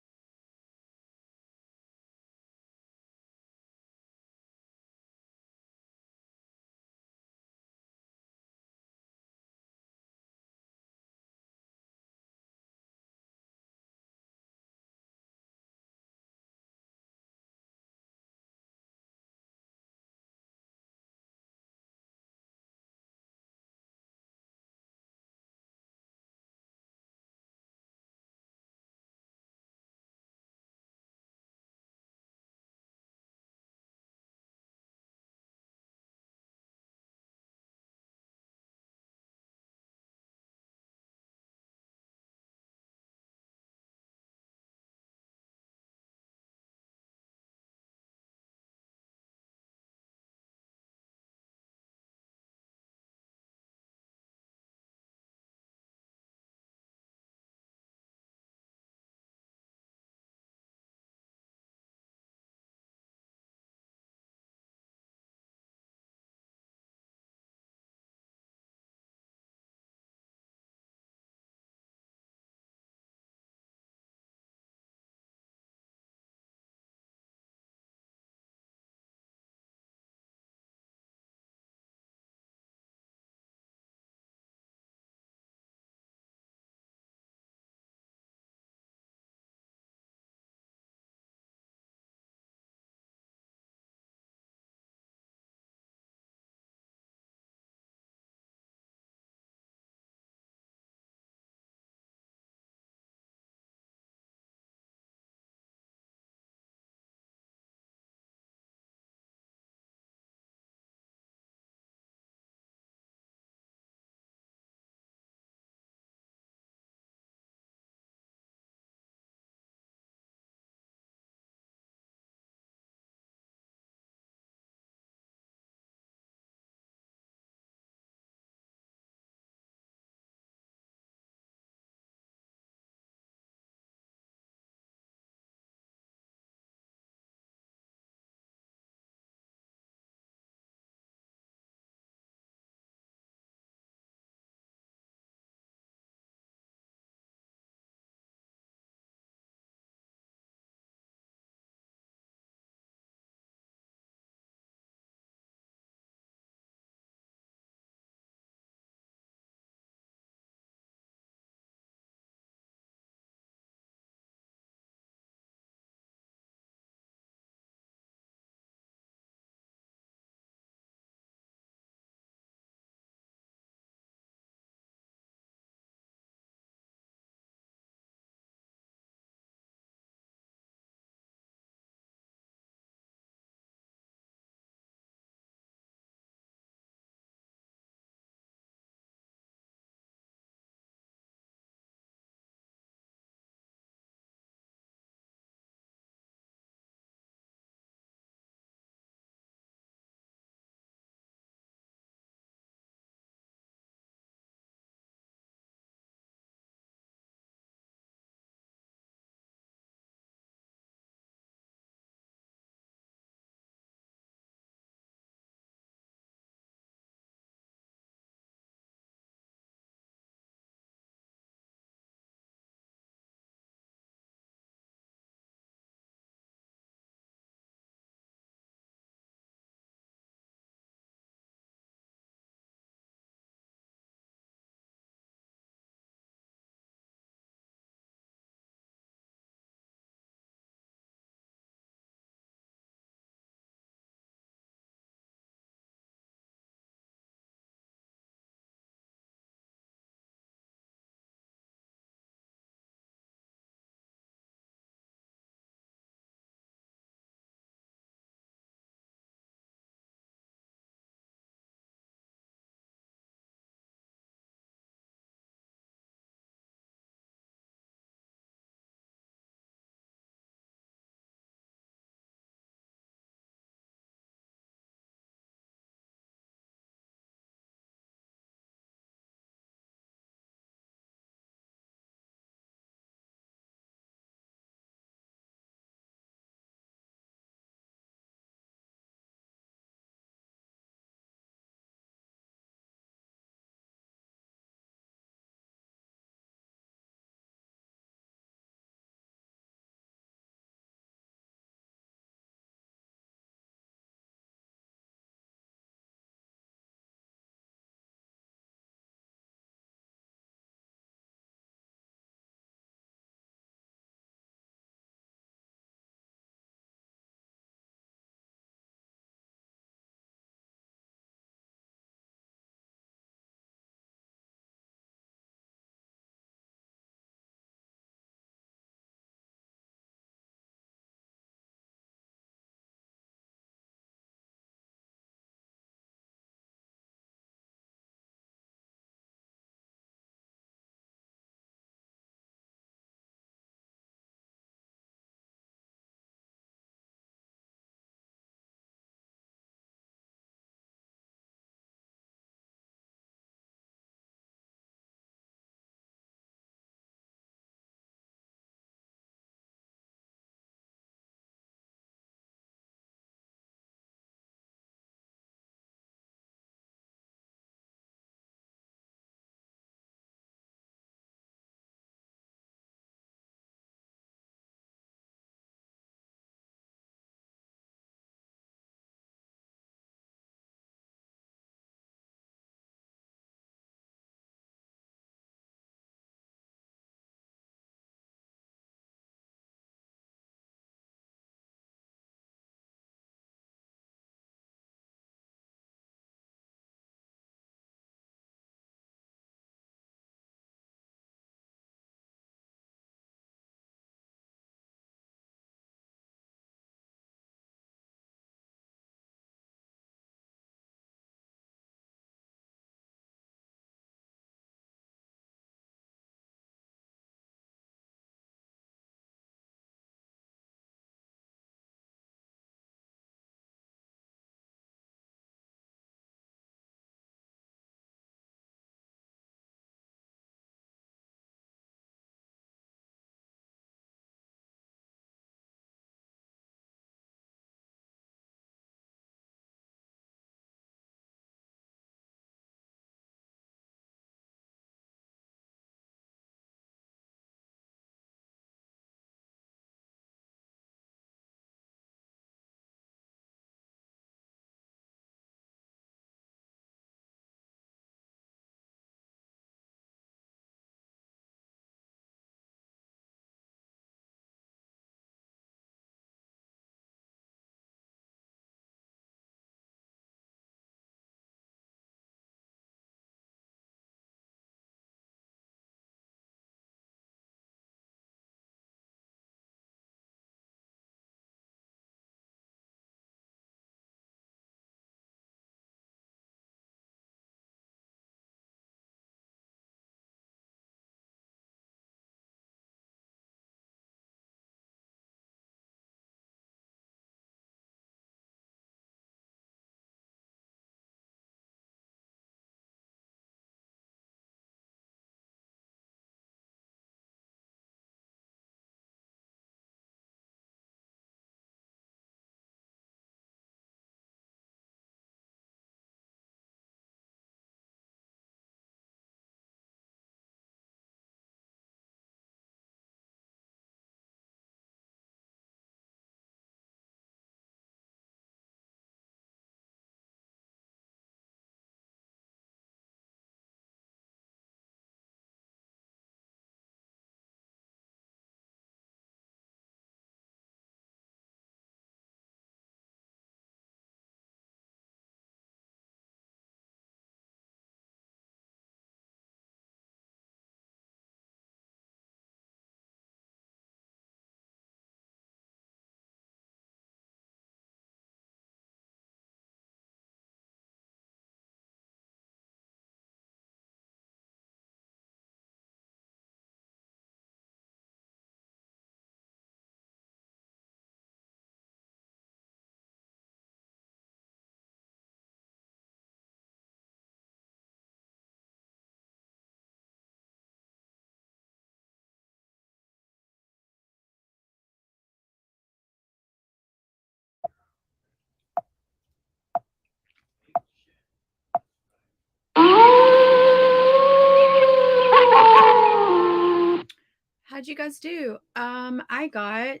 How'd you guys do? I got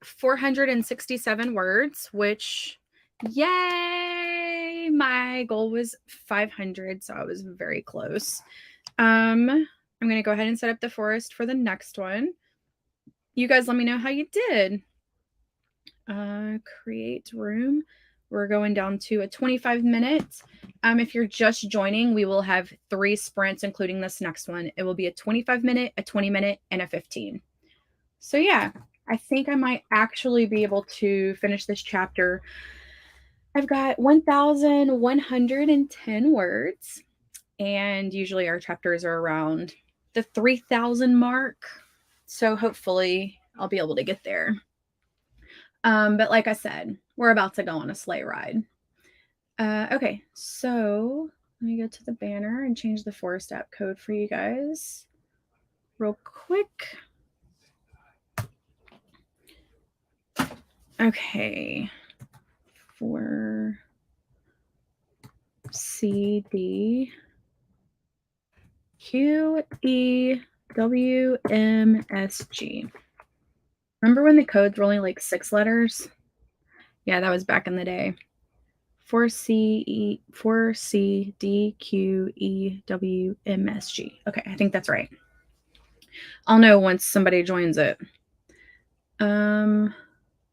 467 words, which, yay! My goal was 500, so I was very close. I'm going to go ahead and set up the forest for the next one. You guys let me know how you did. Create room. We're going down to a 25 minutes. If you're just joining, we will have 3 sprints, including this next one. It will be a 25-minute, a 20-minute, and a 15. So yeah, I think I might actually be able to finish this chapter. I've got 1,110 words, and usually our chapters are around the 3,000 mark. So hopefully I'll be able to get there. But like I said, we're about to go on a sleigh ride. Okay, so let me go to the banner and change the Forest app code for you guys real quick. Okay, for CD QEWMSG. Remember when the codes were only like 6 letters? Yeah, that was back in the day. 4CDQEWMSG. Okay, I think that's right. I'll know once somebody joins it. All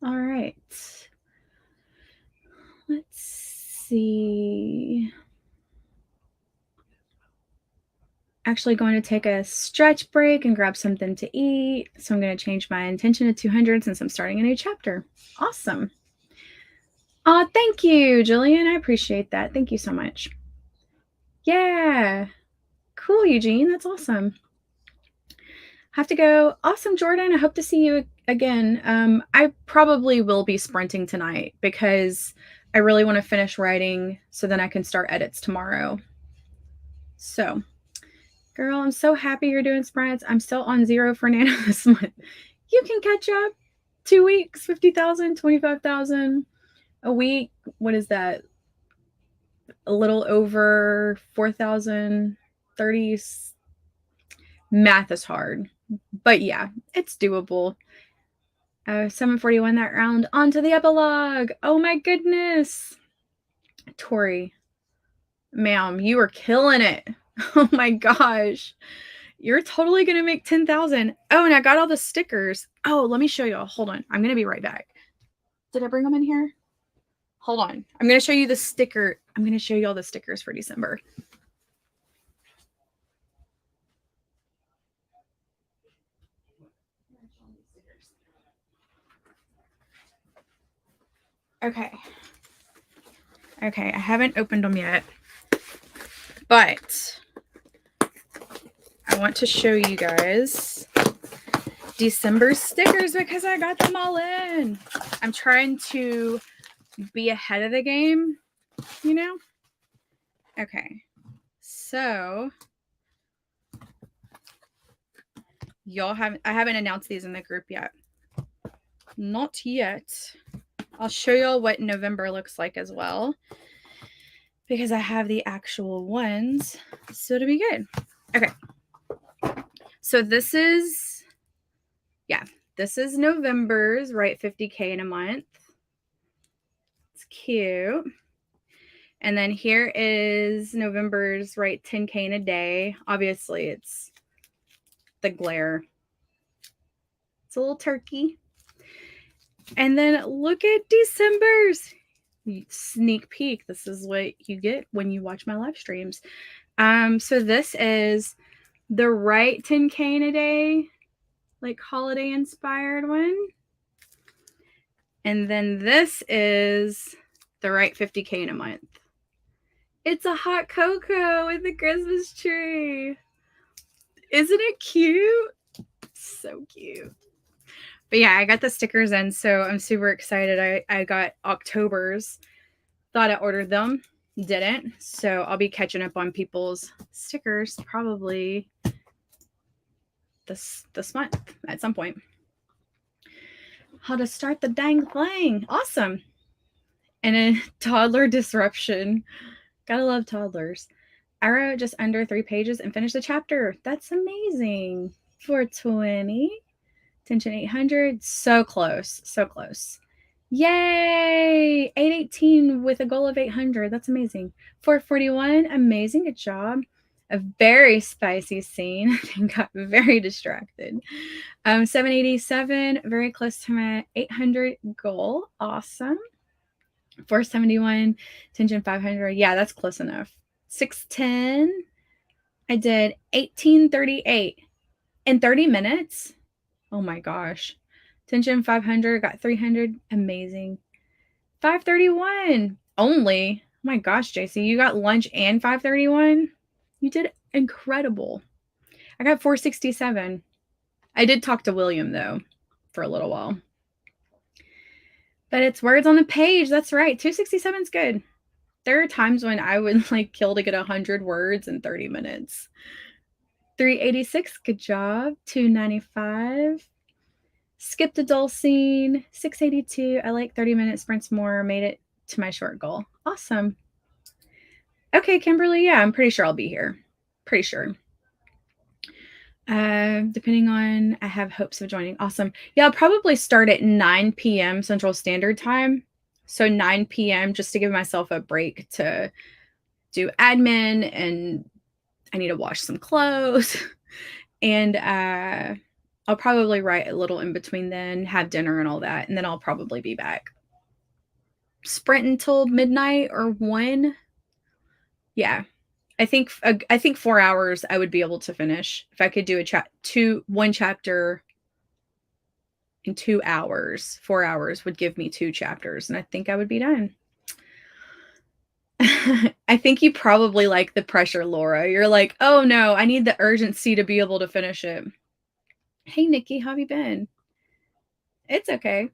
right. Let's see. Actually going to take a stretch break and grab something to eat. So I'm going to change my intention to 200 since I'm starting a new chapter. Awesome. Oh, thank you, Jillian. I appreciate that. Thank you so much. Yeah. Cool, Eugene. That's awesome. Have to go. Awesome, Jordan. I hope to see you again. I probably will be sprinting tonight because I really want to finish writing so then I can start edits tomorrow. So, girl, I'm so happy you're doing sprints. I'm still on 0 for Nano this month. You can catch up. 2 weeks, 50,000, 25,000 a week. What is that? A little over 4,000, 30. Math is hard, but yeah, it's doable. 741 that round. On to the epilogue. Oh my goodness. Tori, ma'am, you are killing it. Oh my gosh. You're totally going to make 10,000. Oh, and I got all the stickers. Oh, let me show you all. Hold on. I'm going to be right back. Did I bring them in here? Hold on. I'm going to show you the sticker. I'm going to show you all the stickers for December. Okay. Okay, I haven't opened them yet, but I want to show you guys December stickers because I got them all in. I'm trying to be ahead of the game, you know? Okay, so I haven't announced these in the group yet. Not yet. I'll show y'all what November looks like as well because I have the actual ones. So it'll be good. Okay. So this is November's, right? 50K in a month. It's cute. And then here is November's, right? 10K in a day. Obviously, it's the glare. It's a little turkey. And then look at December's sneak peek. This is what you get when you watch my live streams. So this is the right 10K in a day, like holiday inspired one. And then this is the right 50K in a month. It's a hot cocoa with a Christmas tree. Isn't it cute? So cute. But yeah, I got the stickers in, so I'm super excited. I got October's. Thought I ordered them. Didn't. So I'll be catching up on people's stickers probably this month at some point. How to start the dang thing. Awesome. And a toddler disruption. Gotta love toddlers. I wrote just under 3 pages and finished the chapter. That's amazing. 420. Tension 800. So close. So close. Yay! 818 with a goal of 800. That's amazing. 441. Amazing. Good job. A very spicy scene. I got very distracted. 787. Very close to my 800 goal. Awesome. 471. Tension 500. Yeah, that's close enough. 610. I did 1838 in 30 minutes. Oh my gosh. Tension 500, got 300. Amazing. 531 only. Oh my gosh, JC, you got lunch and 531? You did incredible. I got 467. I did talk to William, though, for a little while. But it's words on the page. That's right. 267 is good. There are times when I would like kill to get 100 words in 30 minutes. 386, good job. 295. Skipped a dull scene. 682. I like 30-minute sprints more. Made it to my short goal. Awesome. Okay, Kimberly. Yeah, I'm pretty sure I'll be here. Pretty sure. Depending on, I have hopes of joining. Awesome. Yeah, I'll probably start at 9 p.m. Central Standard Time. So 9 p.m. just to give myself a break to do admin, and I need to wash some clothes. And I'll probably write a little in between then, have dinner and all that, and then I'll probably be back. Sprint until midnight or 1. Yeah. I think 4 hours I would be able to finish. If I could do one chapter in 2 hours, 4 hours would give me 2 chapters, and I think I would be done. I think you probably like the pressure, Laura. You're like, oh no, I need the urgency to be able to finish it. Hey, Nikki, how have you been? It's okay.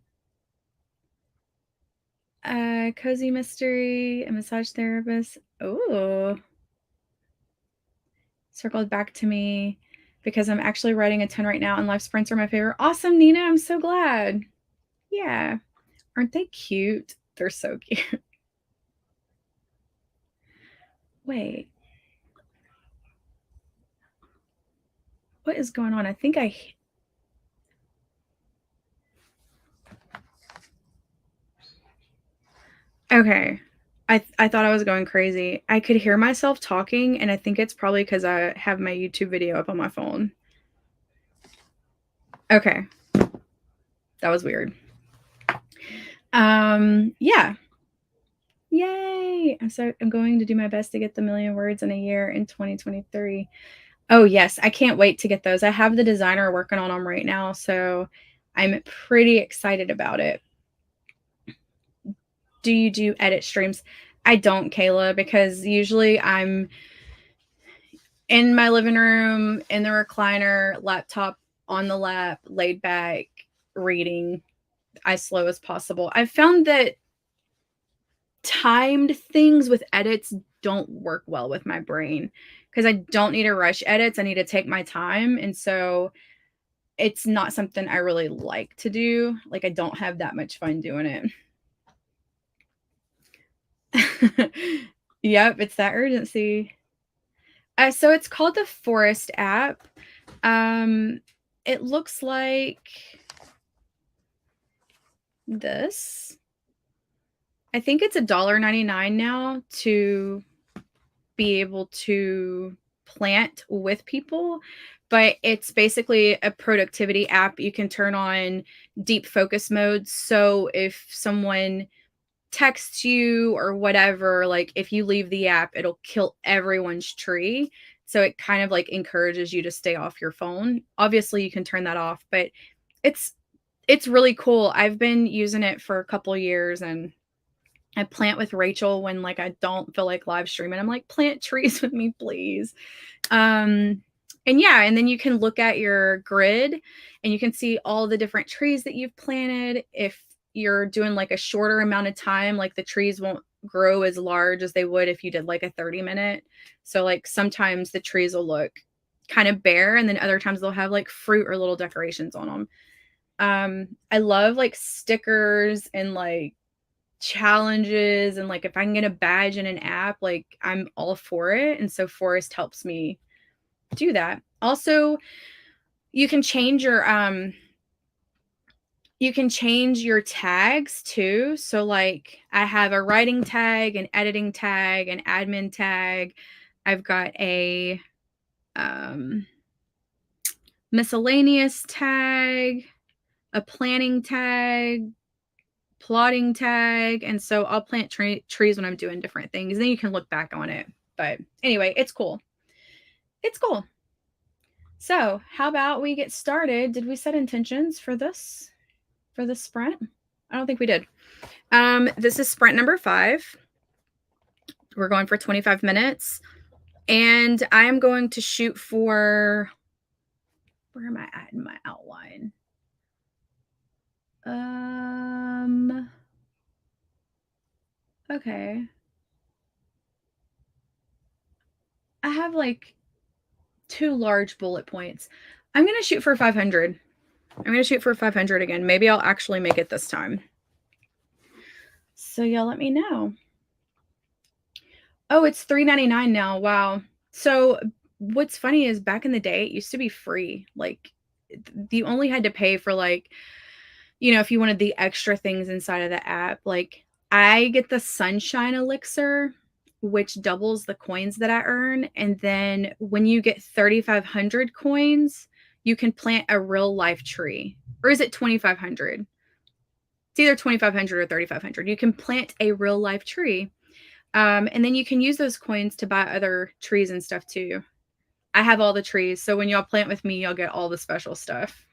Cozy mystery, a massage therapist. Oh. Circled back to me because I'm actually writing a 10 right now, and life sprints are my favorite. Awesome, Nina. I'm so glad. Yeah. Aren't they cute? They're so cute. Wait. What is going on? I think okay. I thought I was going crazy. I could hear myself talking, and I think it's probably because I have my YouTube video up on my phone. Okay. That was weird. Yeah. Yay. I'm going to do my best to get the 1,000,000 words in a year in 2023. Oh, yes. I can't wait to get those. I have the designer working on them right now, so I'm pretty excited about it. Do you do edit streams? I don't, Kayla, because usually I'm in my living room, in the recliner, laptop on the lap, laid back, reading as slow as possible. I've found that timed things with edits don't work well with my brain because I don't need to rush edits. I need to take my time. And so it's not something I really like to do. Like, I don't have that much fun doing it. Yep, it's that urgency. So it's called the Forest app. It looks like this. I think it's $1.99 now to be able to plant with people, but it's basically a productivity app. You can turn on deep focus mode. So if someone texts you or whatever, like if you leave the app, it'll kill everyone's tree. So it kind of like encourages you to stay off your phone. Obviously you can turn that off, but it's really cool. I've been using it for a couple years, and I plant with Rachel when like I don't feel like live streaming. I'm like, plant trees with me, please. And yeah, and then you can look at your grid and you can see all the different trees that you've planted. If you're doing like a shorter amount of time, like the trees won't grow as large as they would if you did like a 30-minute. So like sometimes the trees will look kind of bare, and then other times they'll have like fruit or little decorations on them. I love like stickers and like challenges, and like if I can get a badge in an app, like I'm all for it. And so Forest helps me do that. Also, You can change your tags too. So like I have a writing tag, an editing tag, an admin tag. I've got a miscellaneous tag, a planning tag, plotting tag, and so I'll plant trees when I'm doing different things. Then you can look back on it. But anyway, it's cool. It's cool. So how about we get started? Did we set intentions for this sprint? I don't think we did. This is sprint number 5. We're going for 25 minutes. And I am going to shoot for, where am I at in my outline? Okay. I have like 2 large bullet points. I'm going to shoot for 500. I'm going to shoot for 500 again. Maybe I'll actually make it this time. So y'all let me know. Oh, it's $3.99 now. Wow. So what's funny is back in the day, it used to be free. Like you only had to pay for like, you know, if you wanted the extra things inside of the app. Like I get the sunshine elixir, which doubles the coins that I earn. And then when you get 3,500 coins, you can plant a real life tree. Or is it 2,500? It's either 2,500 or 3,500. You can plant a real life tree. And then you can use those coins to buy other trees and stuff too. I have all the trees. So when y'all plant with me, y'all get all the special stuff.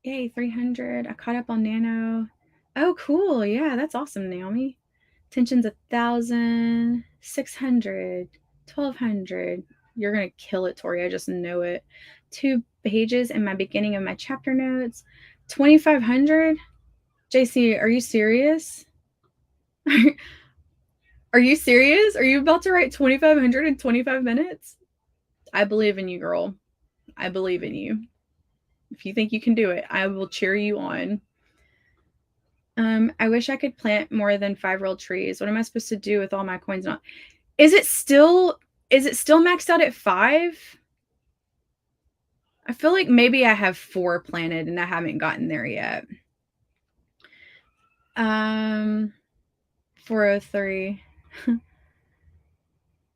Yay, 300. I caught up on Nano. Oh, cool. Yeah, that's awesome, Naomi. Tension's 1,000, 600, 1,200. You're going to kill it, Tori. I just know it. 2 pages in my beginning of my chapter notes. 2,500? JC, are you serious? Are you serious? Are you about to write 2,500 in 25 minutes? I believe in you, girl. I believe in you. If you think you can do it, I will cheer you on. I wish I could plant more than 5-year-old trees. What am I supposed to do with all my coins? Not. Is it still maxed out at 5? I feel like maybe I have 4 planted and I haven't gotten there yet. 403.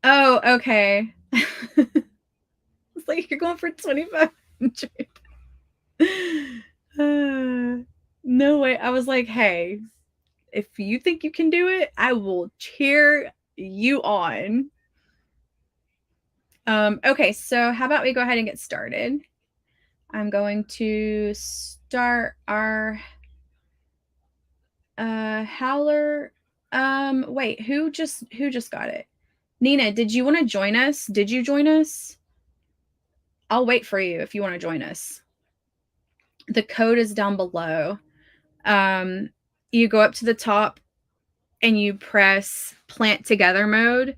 Oh, okay. It's like you're going for 2,500. No way. I was like, hey, if you think you can do it, I will cheer you on. Okay, so how about we go ahead and get started? I'm going to start our howler. Wait, who just got it? Nina, did you want to join us? Did you join us? I'll wait for you if you want to join us. The code is down below. You go up to the top and you press plant together mode,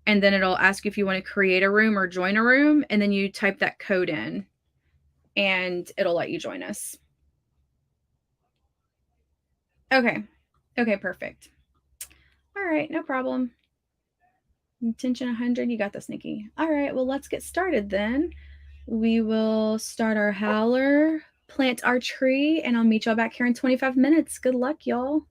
and then it'll ask you if you want to create a room or join a room, and then you type that code in and it'll let you join us. Okay, perfect. All right, no problem. Intention 100. You got this, Nikki. All right, well, let's get started then. We will start our howler, plant our tree, and I'll meet y'all back here in 25 minutes. Good luck, y'all.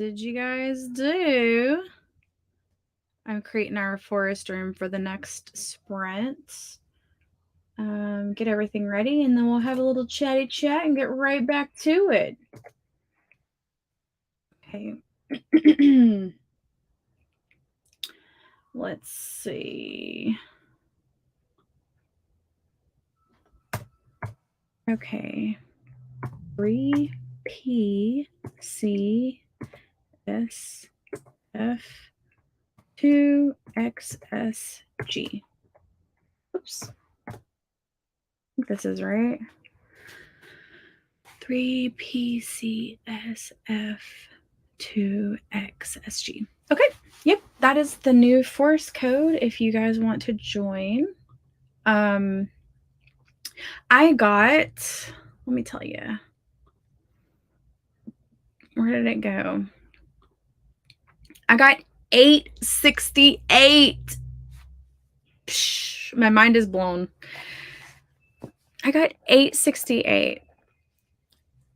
did you guys do? I'm creating our forest room for the next sprint. Get everything ready, and then we'll have a little chatty chat and get right back to it. Okay. Let's see. Okay. 3PCSF2XSG. Oops. I think this is right. 3PCSF2XSG. Okay. Yep. That is the new force code if you guys want to join. I got, let me tell you. Where did it go? I got 868. Psh, my mind is blown. I got 868.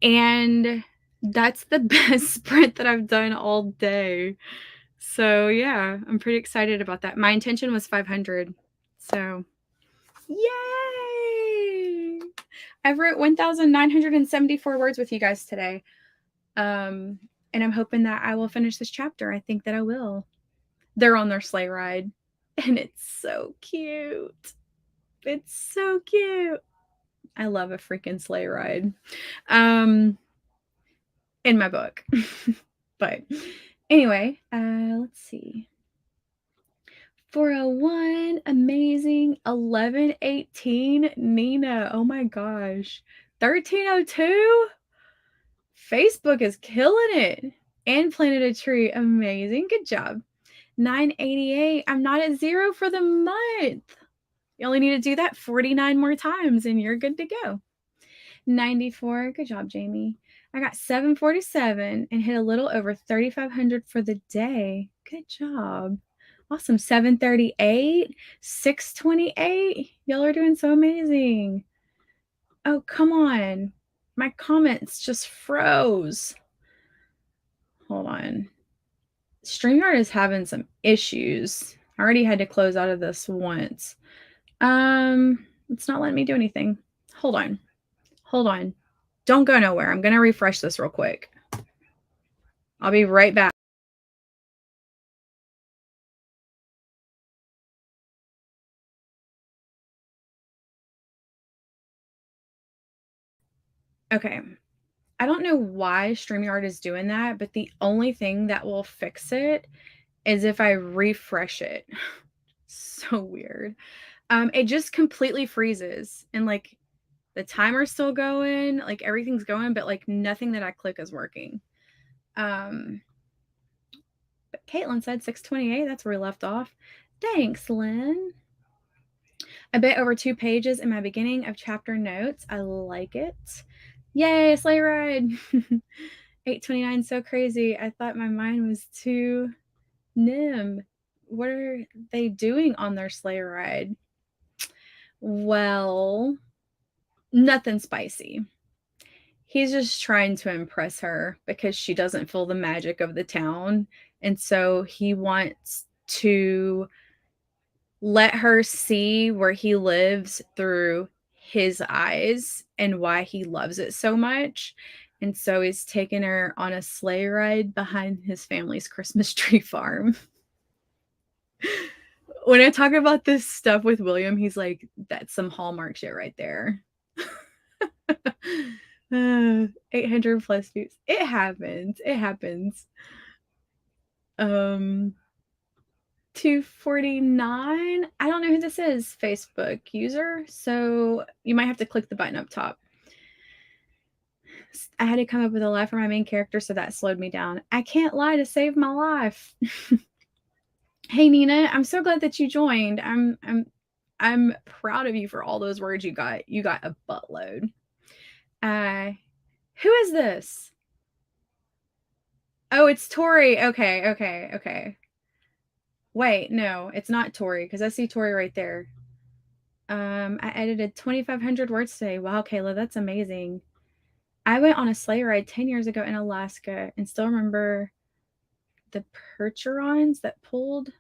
And that's the best sprint that I've done all day. So yeah, I'm pretty excited about that. My intention was 500. So yay! I've wrote 1,974 words with you guys today. And I'm hoping that I will finish this chapter. I think that I will. They're on their sleigh ride, and it's so cute. It's so cute. I love a freaking sleigh ride. In my book. But anyway, let's see. 401, amazing. 1118, Nina. Oh my gosh. 1302. Facebook is killing it. And planted a tree. Amazing. Good job. 988. I'm not at 0 for the month. You only need to do that 49 more times and you're good to go. 94. Good job, Jamie. I got 747 and hit a little over 3,500 for the day. Good job. Awesome. 738. 628. Y'all are doing so amazing. Oh, come on. My comments just froze. Hold on. StreamYard is having some issues. I already had to close out of this once. It's not letting me do anything. Hold on. Hold on. Don't go nowhere. I'm going to refresh this real quick. I'll be right back. Okay. I don't know why StreamYard is doing that, but the only thing that will fix it is if I refresh it. So weird. It just completely freezes and like the timer's still going, like everything's going, but like nothing that I click is working. But Caitlin said 628. That's where we left off. Thanks, Lynn. A bit over 2 pages in my beginning of chapter notes. I like it. Yay, sleigh ride. 829, so crazy. I thought my mind was too nim. What are they doing on their sleigh ride? Well, nothing spicy. He's just trying to impress her because she doesn't feel the magic of the town. And so he wants to let her see where he lives through his eyes and why he loves it so much. And so he's taking her on a sleigh ride behind his family's Christmas tree farm. When I talk about this stuff with William, he's like, that's some Hallmark shit right there. 800 plus views. It happens. It happens. 249. I don't know who this is, Facebook user. So you might have to click the button up top. I had to come up with a laugh for my main character, so that slowed me down. I can't lie to save my life. Hey Nina, I'm so glad that you joined. I'm proud of you for all those words you got. You got a buttload. Who is this? Oh, it's Tori. Okay. Wait, no, it's not Tori because I see Tori right there. I edited 2,500 words today. Wow, Kayla, that's amazing. I went on a sleigh ride 10 years ago in Alaska and still remember The Percherons that pulled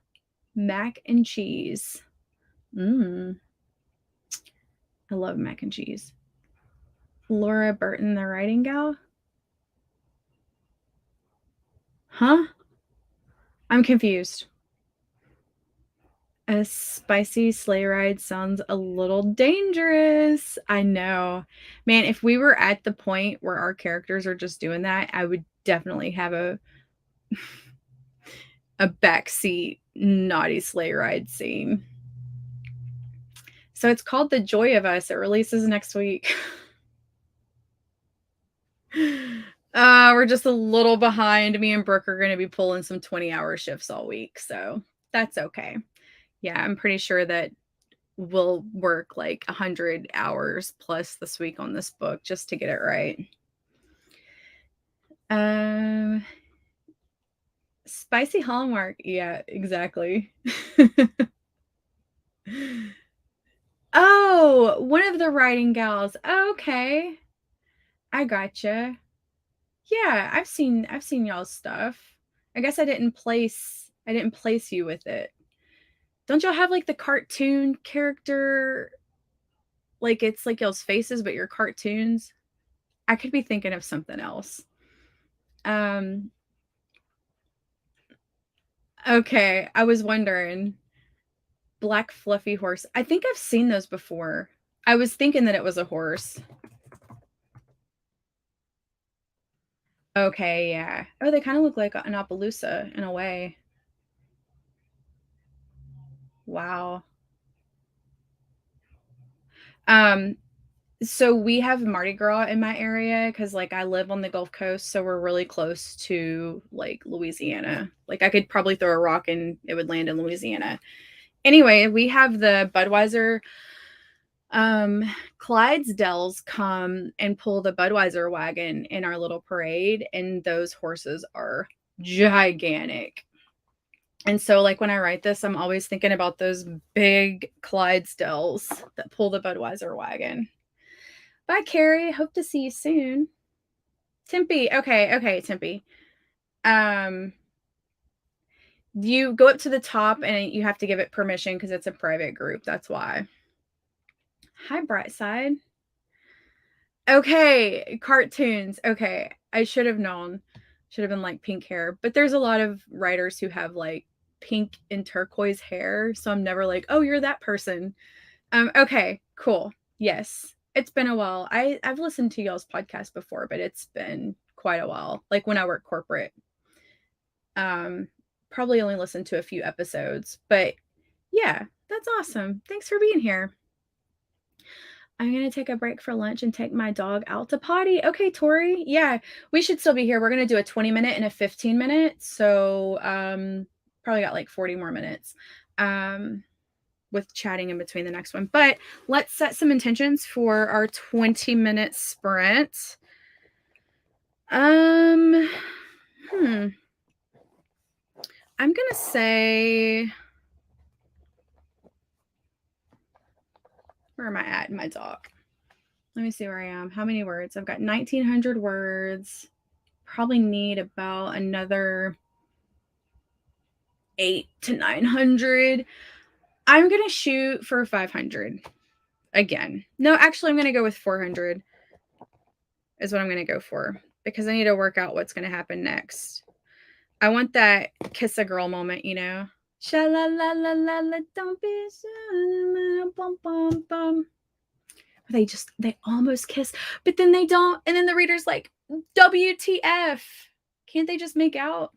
mac and cheese. I love mac and cheese. Laura Burton, the writing gal? Huh? I'm confused. A spicy sleigh ride sounds a little dangerous. I know. Man, if we were at the point where our characters are just doing that, I would definitely have a backseat naughty sleigh ride scene. So it's called The Joy of Us. It releases next week. We're just a little behind. Me and Brooke are going to be pulling some 20-hour shifts all week, so that's okay. Yeah, I'm pretty sure that we'll work like 100 hours plus this week on this book just to get it right. Spicy Hallmark. Yeah, exactly. Oh, one of the writing gals. Okay. I gotcha. Yeah, I've seen y'all's stuff. I guess I didn't place you with it. Don't y'all have like the cartoon character? Like it's like y'all's faces, but you're cartoons. I could be thinking of something else. Okay, I was wondering. Black fluffy horse. I think I've seen those before. I was thinking that it was a horse. Okay, yeah. Oh, they kind of look like an Appaloosa in a way. Wow. So we have Mardi Gras in my area because like I live on the Gulf Coast, so we're really close to like Louisiana. Like I could probably throw a rock and it would land in Louisiana. Anyway, we have the Budweiser Clydesdales come and pull the Budweiser wagon in our little parade, and those horses are gigantic. And so, like, when I write this, I'm always thinking about those big Clydesdales that pull the Budweiser wagon. Bye, Carrie. Hope to see you soon. Tempe. Okay, Tempe. You go up to the top and you have to give it permission because it's a private group. That's why. Hi, Brightside. Okay, cartoons. Okay, I should have known. Should have been like pink hair. But there's a lot of writers who have like pink and turquoise hair, so I'm never like, "Oh, you're that person." Okay, cool. Yes. It's been a while. I've listened to y'all's podcast before, but it's been quite a while. Like when I work corporate. Probably only listened to a few episodes, but yeah, that's awesome. Thanks for being here. I'm going to take a break for lunch and take my dog out to potty. Okay, Tori. Yeah, we should still be here. We're going to do a 20-minute and a 15-minute. So probably got like 40 more minutes with chatting in between the next one. But let's set some intentions for our 20-minute sprint. I'm going to say... Where am I at in my doc? Let me see where I am. How many words? I've got 1,900 words. Probably need about another 800 to 900. I'm going to shoot for 500 again. No, actually, I'm going to go with 400 is what I'm going to go for because I need to work out what's going to happen next. I want that kiss a girl moment, you know? Sha la la la la la, don't be so bum bum bum. They almost kiss, but then they don't. And then the reader's like, WTF? Can't they just make out?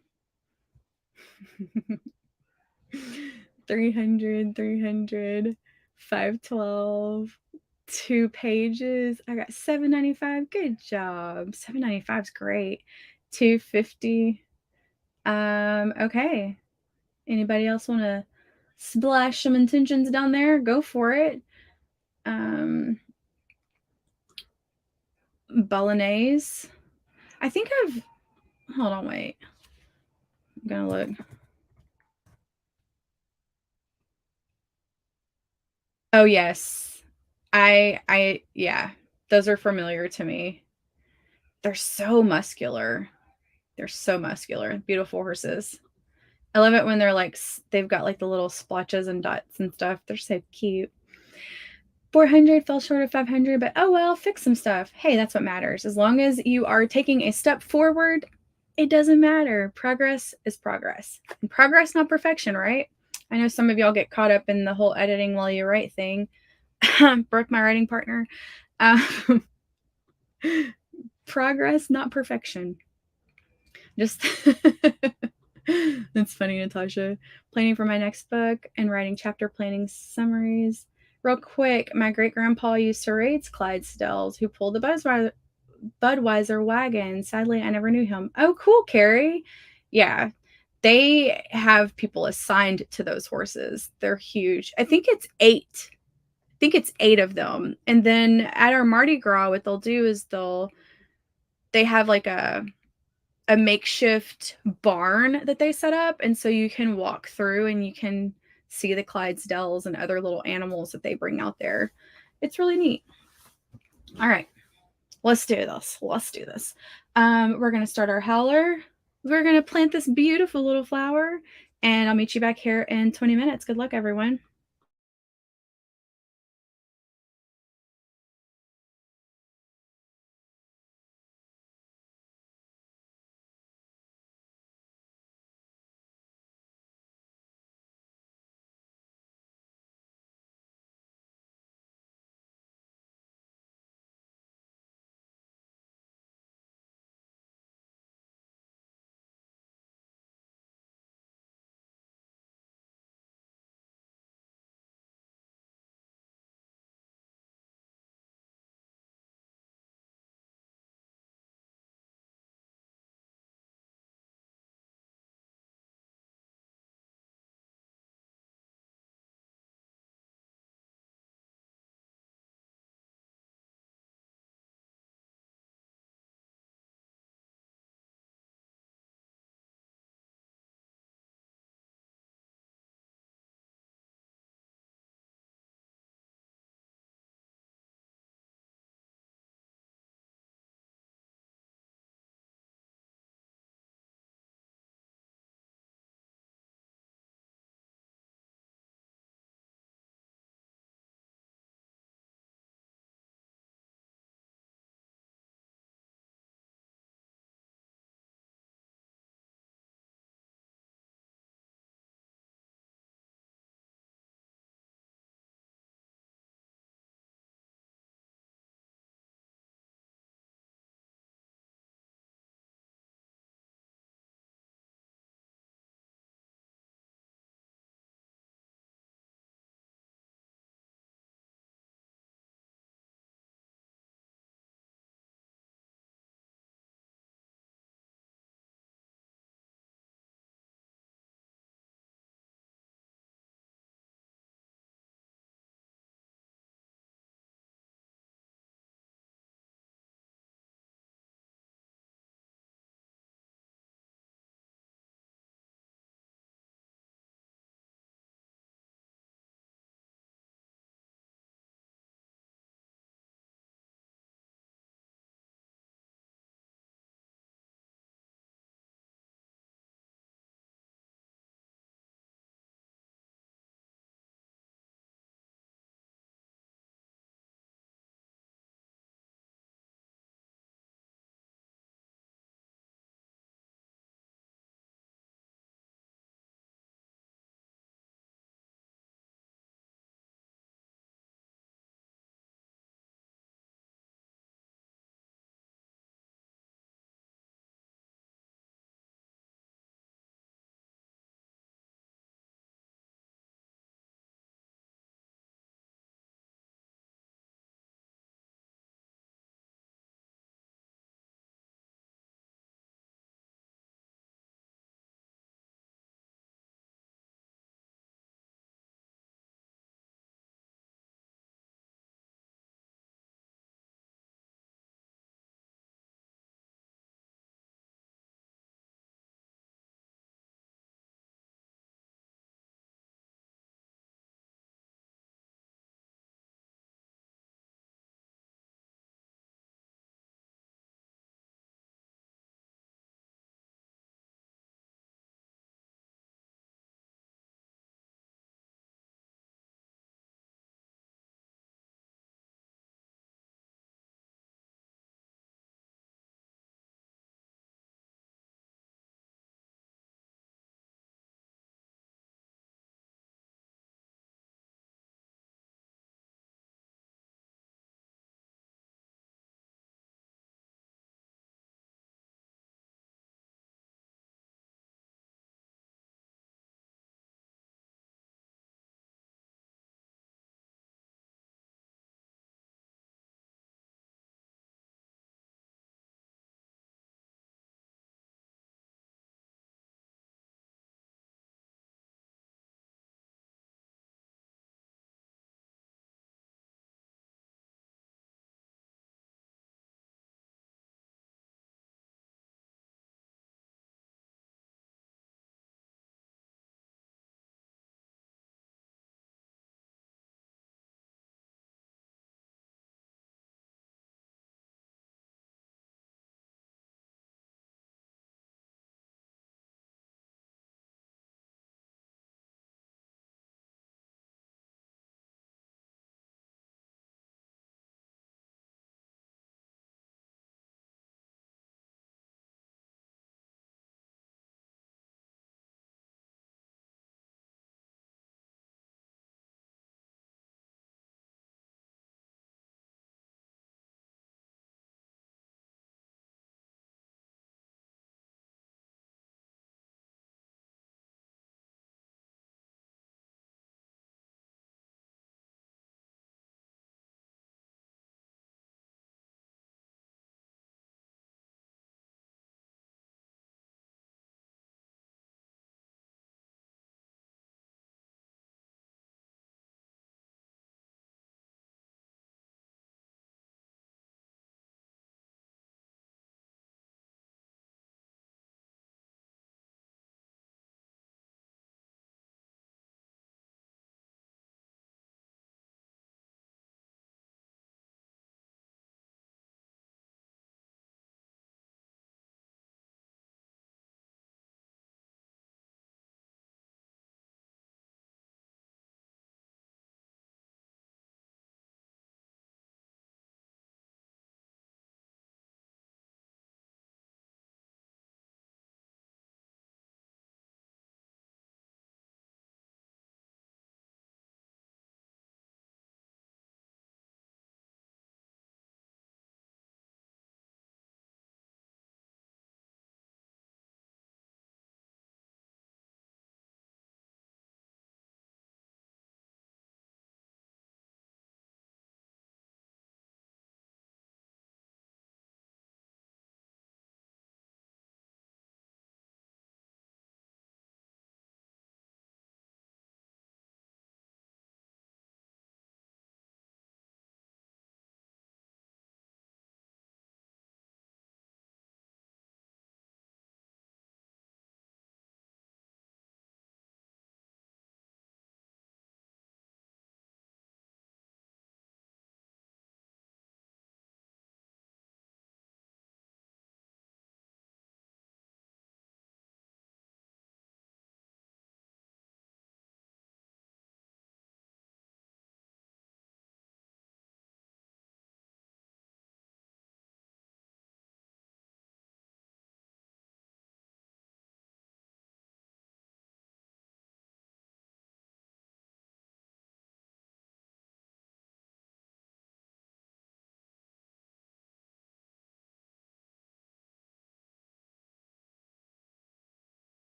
300, 512, 2 pages. I got 795. Good job. 795 is great. 250. Okay. Anybody else want to splash some intentions down there? Go for it. Bolognese. I think hold on, wait. I'm gonna look. Oh yes. Yeah, those are familiar to me. They're so muscular. Beautiful horses. I love it when they're like, they've got like the little splotches and dots and stuff. They're so cute. 400 fell short of 500, but oh well, fix some stuff. Hey, that's what matters. As long as you are taking a step forward, it doesn't matter. Progress is progress. And progress, not perfection, right? I know some of y'all get caught up in the whole editing while you write thing. Broke my writing partner. Um, progress, not perfection. Just that's funny, Natasha. Planning for my next book and writing chapter planning summaries. Real quick, my great grandpa used to raise Clydesdales who pulled the Budweiser wagon. Sadly, I never knew him. Oh, cool, Carrie. Yeah, they have people assigned to those horses. They're huge. I think it's 8. I think it's 8 of them. And then at our Mardi Gras, what they'll do is they have like a makeshift barn that they set up, and so you can walk through and you can see the Clydesdales and other little animals that they bring out there. It's really neat. All right, let's do this. Let's do this. We're gonna start our howler. We're gonna plant this beautiful little flower, and I'll meet you back here in 20 minutes. Good luck, everyone.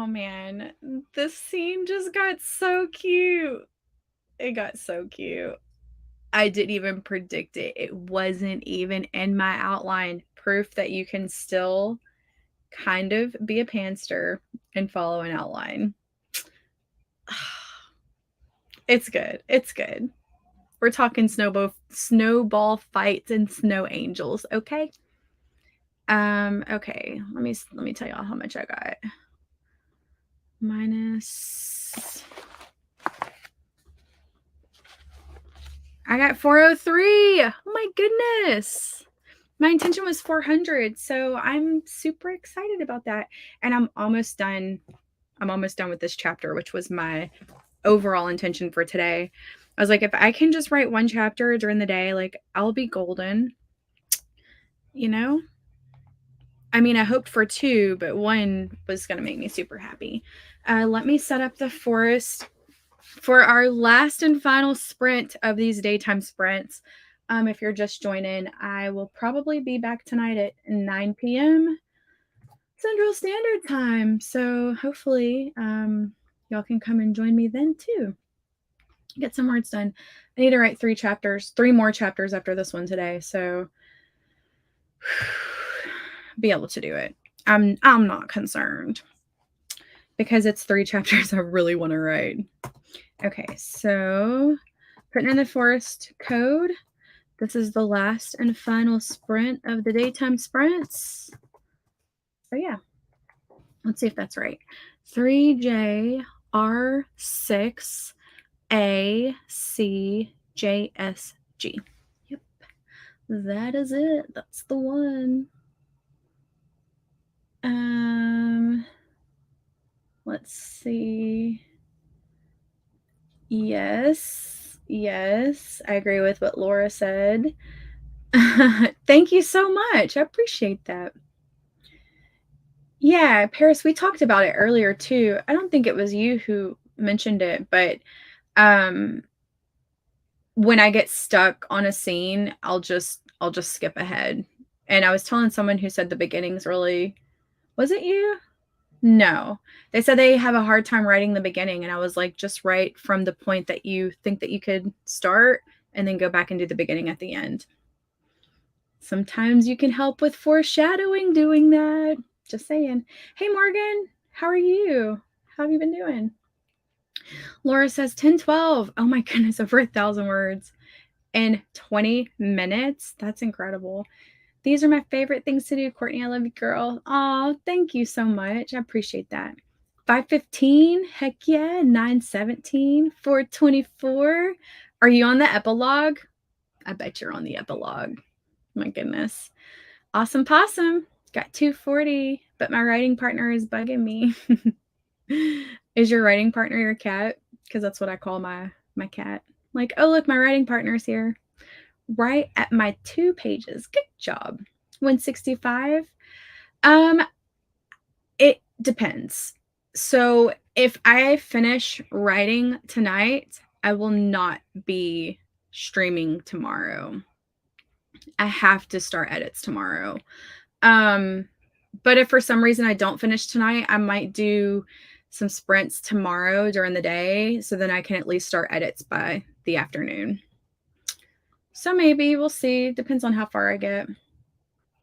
Oh man, this scene just got so cute. It got so cute. I didn't even predict it. It wasn't even in my outline. Proof that you can still kind of be a panster and follow an outline. It's good. It's good. We're talking snowball fights and snow angels, okay? Okay. Let me tell y'all how much I got. Minus, I got 403. Oh my goodness. My intention was 400, so I'm super excited about that. And I'm almost done. I'm almost done with this chapter, which was my overall intention for today. I was like, if I can just write one chapter during the day, like, I'll be golden. You know? I mean, I hoped for two, but one was going to make me super happy. Let me set up the forest for our last and final sprint of these daytime sprints. If you're just joining, I will probably be back tonight at 9 p.m. Central Standard Time. So hopefully y'all can come and join me then too. Get some words done. I need to write 3 more chapters after this one today. So be able to do it. I'm not concerned because it's 3 chapters I really want to write. Okay, so putting in the forest code. This is the last and final sprint of the daytime sprints. So yeah, let's see if that's right. 3JR6ACJSG. Yep, that is it. That's the one. Let's see. Yes, I agree with what Laura said. Thank you so much. I appreciate that. Yeah, Paris, we talked about it earlier too. I don't think it was you who mentioned it, but when I get stuck on a scene, I'll just skip ahead. And I was telling someone who said the beginning's really, was it you? No. They said they have a hard time writing the beginning, and I was like, just write from the point that you think that you could start and then go back and do the beginning at the end. Sometimes you can help with foreshadowing doing that. Just saying. Hey, Morgan, how are you? How have you been doing? Laura says 10-12. Oh my goodness, over 1,000 words in 20 minutes. That's incredible. These are my favorite things to do, Courtney. I love you, girl. Oh, thank you so much. I appreciate that. 5:15. Heck yeah. 9:17. 4:24. Are you on the epilogue? I bet you're on the epilogue. My goodness. Awesome possum. Got 240, but my writing partner is bugging me. Is your writing partner your cat? Because that's what I call my cat. Like, oh, look, my writing partner's here. Right at my 2 pages. Good job. 165. It depends. So if I finish writing tonight, I will not be streaming tomorrow. I have to start edits tomorrow. But if for some reason I don't finish tonight, I might do some sprints tomorrow during the day, so then I can at least start edits by the afternoon. So maybe we'll see. Depends on how far I get.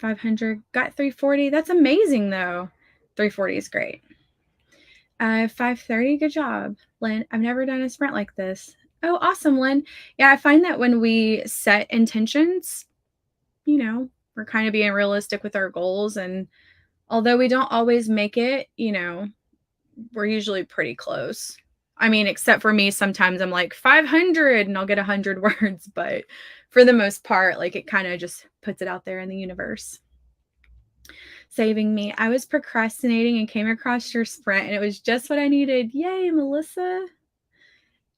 500. Got 340. That's amazing, though. 340 is great. 530. Good job, Lynn. I've never done a sprint like this. Oh, awesome, Lynn. Yeah, I find that when we set intentions, we're kind of being realistic with our goals. And although we don't always make it, we're usually pretty close. I mean, except for me, sometimes I'm like 500 and I'll get 100 words. But for the most part, like, it kind of just puts it out there in the universe. Saving me. I was procrastinating and came across your sprint and it was just what I needed. Yay, Melissa.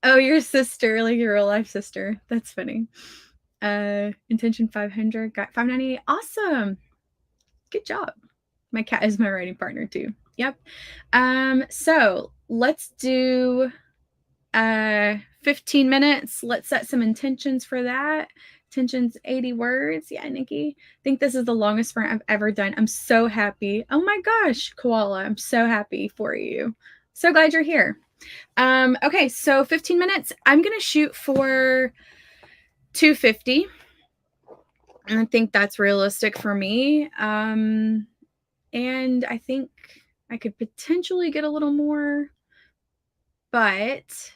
Oh, your sister, like your real life sister. That's funny. Intention 500, got 598. Awesome. Good job. My cat is my writing partner too. Yep. So let's do 15 minutes. Let's set some intentions for that. Tension's 80 words. Yeah, Nikki. I think this is the longest sprint I've ever done. I'm so happy. Oh my gosh, Koala. I'm so happy for you. So glad you're here. Okay, so 15 minutes. I'm going to shoot for 250. And I think that's realistic for me. And I think I could potentially get a little more, but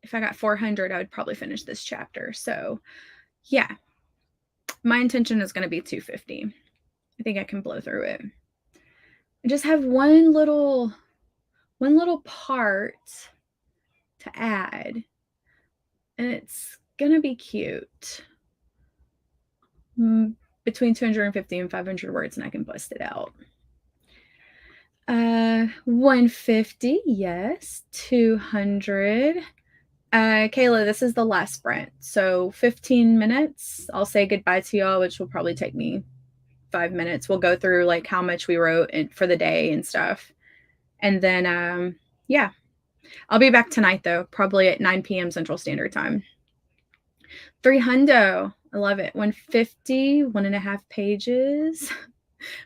if I got 400, I would probably finish this chapter. So yeah, my intention is going to be 250. I think I can blow through it. I just have one little part to add, and it's going to be cute. Between 250 and 500 words, and I can bust it out. 150, yes. 200. Kayla, this is the last sprint. So 15 minutes. I'll say goodbye to y'all, which will probably take me 5 minutes. We'll go through like how much we wrote for the day and stuff. And then, yeah. I'll be back tonight, though, probably at 9 p.m. Central Standard Time. 300. I love it. 150, 1.5 pages.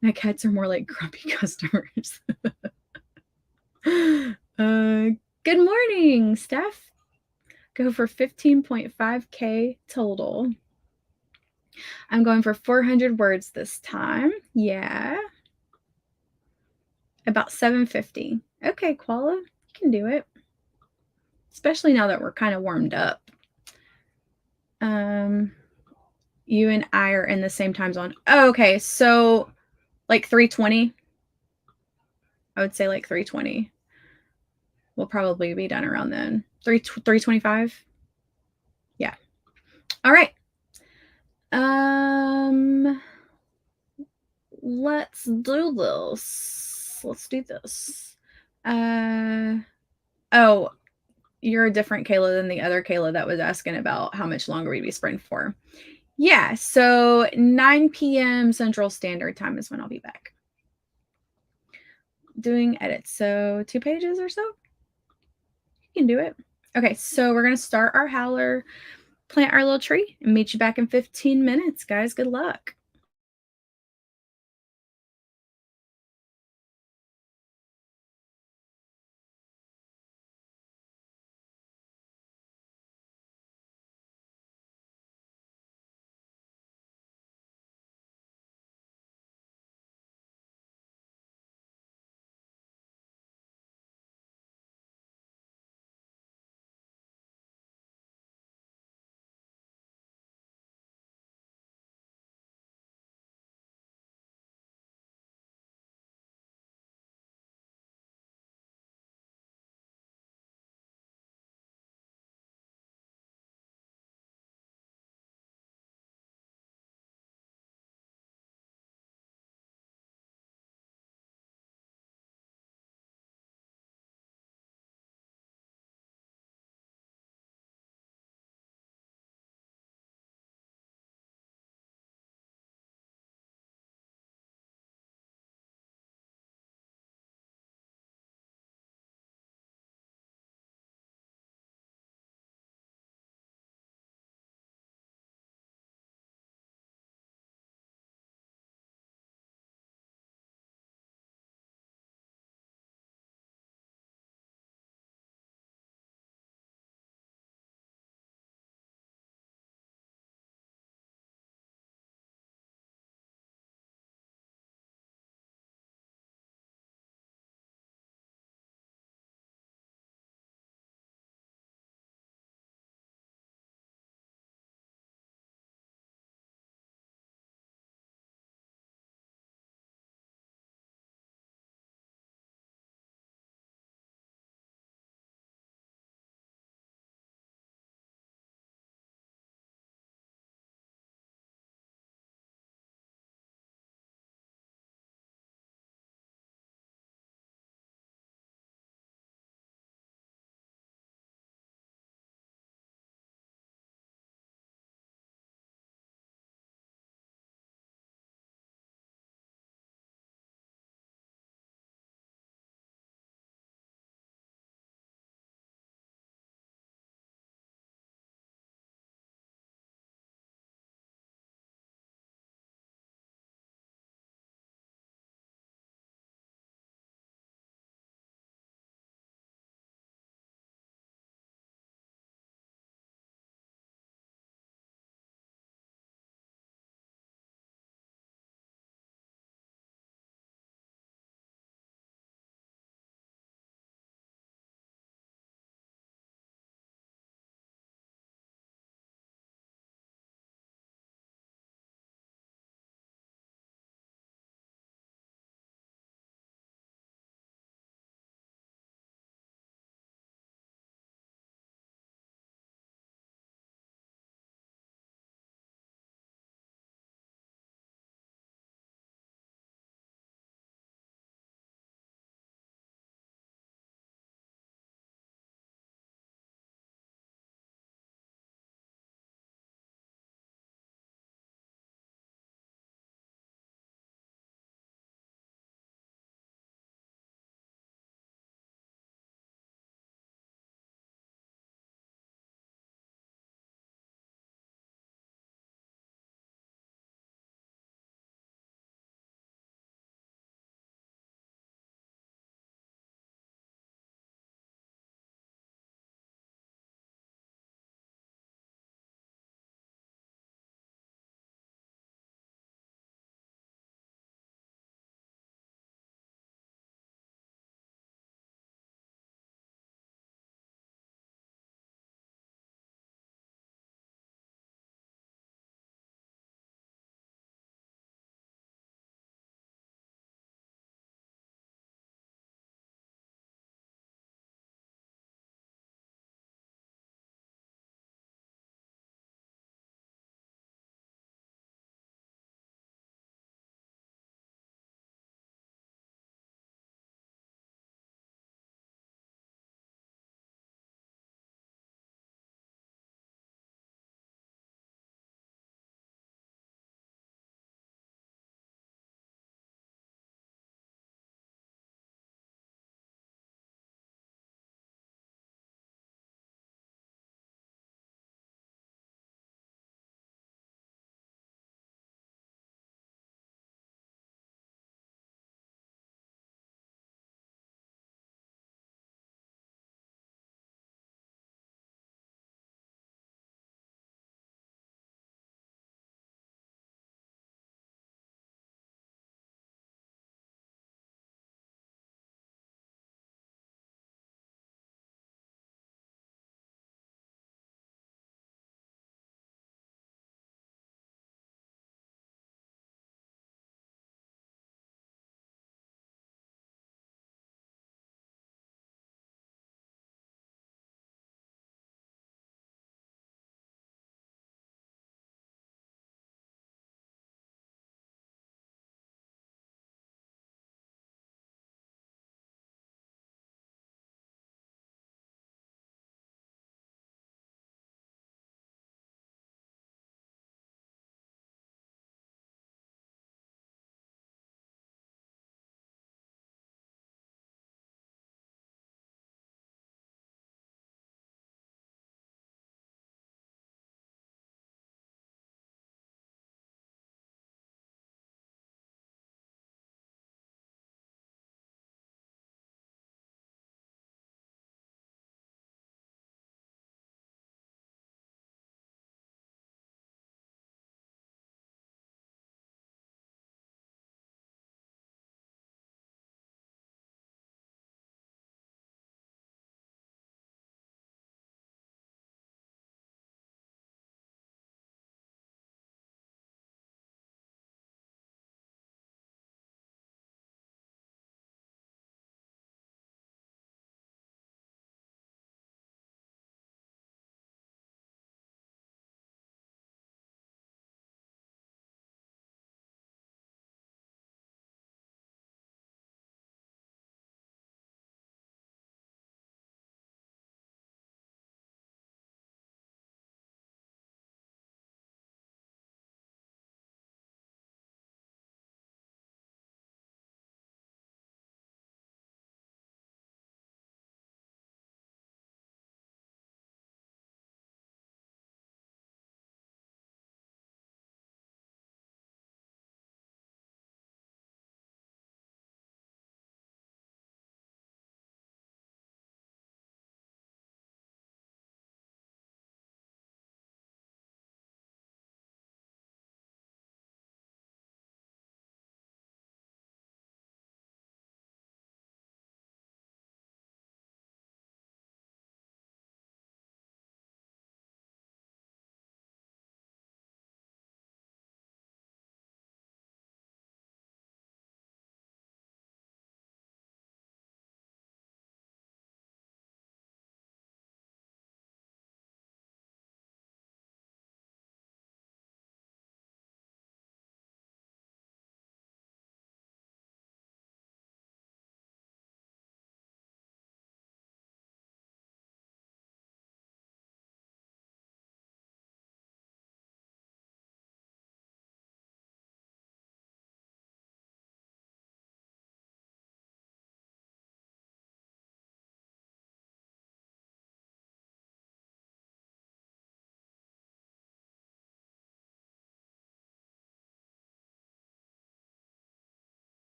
My cats are more like grumpy customers. Good morning, Steph. Go for 15.5K total. I'm going for 400 words this time. Yeah. About 750. Okay, Koala, you can do it. Especially now that we're kind of warmed up. You and I are in the same time zone. Oh, okay, so like 3:20. I would say like 3:20. We'll probably be done around then. 3:25. Yeah. All right. Let's do this. Let's do this. Oh, you're a different Kayla than the other Kayla that was asking about how much longer we'd be sprinting for. Yeah, so 9 p.m. Central Standard Time is when I'll be back. Doing edits. So 2 pages or so. You can do it. Okay, so we're going to start our howler, plant our little tree, and meet you back in 15 minutes, guys. Good luck.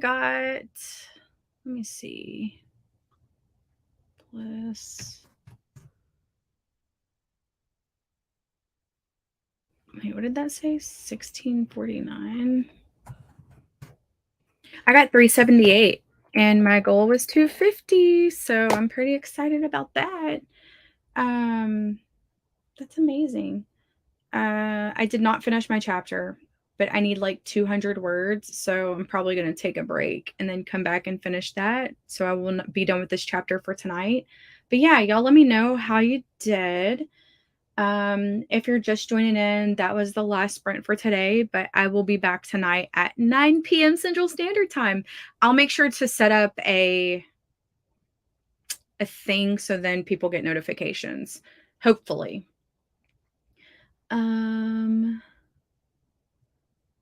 got, let me see, plus, wait, what did that say? 1649. I got 378 and my goal was 250. So I'm pretty excited about that. That's amazing. I did not finish my chapter, but I need like 200 words. So I'm probably going to take a break and then come back and finish that. So I will not be done with this chapter for tonight. But yeah, y'all let me know how you did. If you're just joining in, that was the last sprint for today, but I will be back tonight at 9 p.m. Central Standard Time. I'll make sure to set up a thing so then people get notifications, hopefully.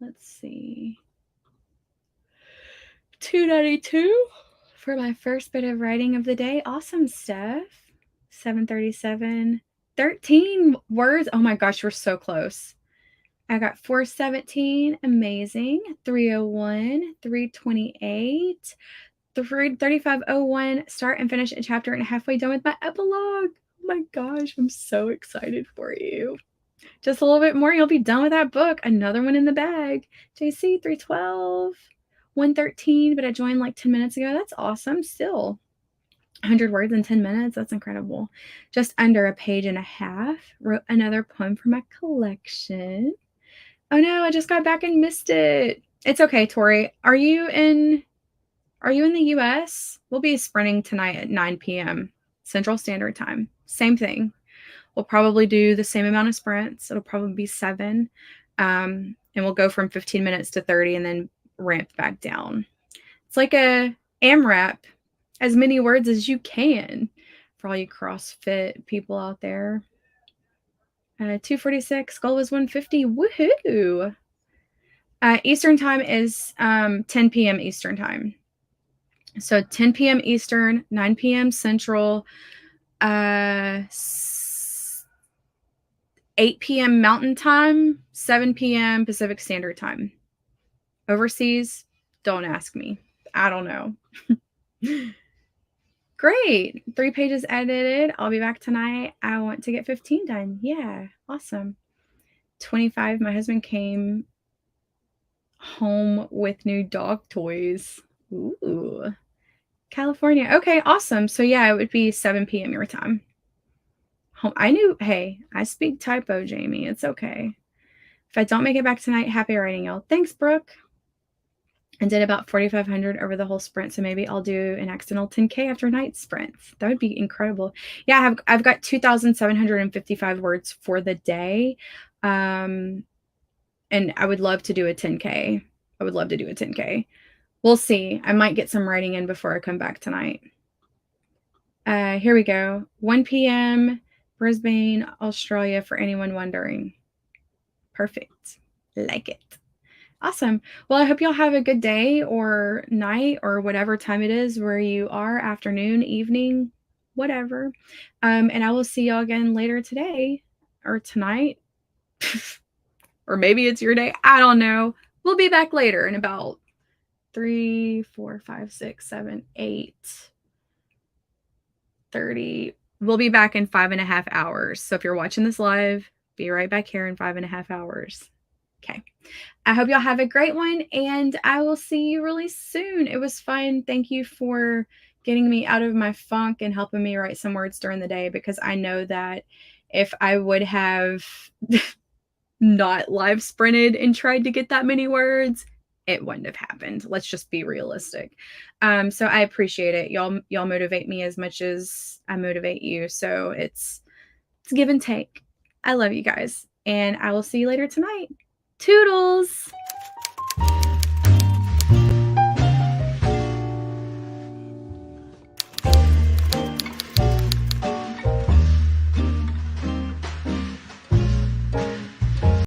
Let's see. 292 for my first bit of writing of the day. Awesome stuff. 737. 13 words. Oh my gosh, we're so close. I got 417. Amazing. 301. 328. 3501. Start and finish a chapter and halfway done with my epilogue. Oh my gosh, I'm so excited for you. Just a little bit more, you'll be done with that book. Another one in the bag. JC 312. 113, but I joined like 10 minutes ago. That's awesome. Still 100 words in 10 minutes. That's incredible. Just under a page and a half. Wrote another poem for my collection. Oh no, I just got back and missed it. It's okay, Tori. Are you in the US? We'll be sprinting tonight at 9 p.m. Central Standard Time. Same thing. We'll probably do the same amount of sprints. It'll probably be 7. And we'll go from 15 minutes to 30 and then ramp back down. It's like a AMRAP, as many words as you can for all you CrossFit people out there. 246, goal was 150. Woohoo! Eastern time is 10 p.m. Eastern time. So 10 p.m. Eastern, 9 p.m. Central, 8 p.m. Mountain Time, 7 p.m. Pacific Standard Time. Overseas, don't ask me. I don't know. Great. 3 pages edited. I'll be back tonight. I want to get 15 done. Yeah, awesome. 25, my husband came home with new dog toys. Ooh. California. Okay, awesome. So yeah, it would be 7 p.m. your time. Hey, I speak typo, Jamie. It's okay. If I don't make it back tonight, happy writing, y'all. Thanks, Brooke. And did about 4,500 over the whole sprint. So maybe I'll do an accidental 10K after night sprints. That would be incredible. Yeah, I've got 2,755 words for the day. And I would love to do a 10K. I would love to do a 10K. We'll see. I might get some writing in before I come back tonight. Here we go. 1 p.m. Brisbane, Australia, for anyone wondering. Perfect. Like it. Awesome. Well, I hope y'all have a good day or night or whatever time it is where you are, afternoon, evening, whatever. And I will see y'all again later today or tonight. Or maybe it's your day. I don't know. We'll be back later in about 3, 4, 5, 6, 7, 8, 30. We'll be back in 5.5 hours. So if you're watching this live, be right back here in 5.5 hours. Okay. I hope y'all have a great one, and I will see you really soon. It was fun. Thank you for getting me out of my funk and helping me write some words during the day, because I know that if I would have not live sprinted and tried to get that many words, it wouldn't have happened. Let's just be realistic. So I appreciate it. Y'all motivate me as much as I motivate you. So it's give and take. I love you guys, and I will see you later tonight. Toodles!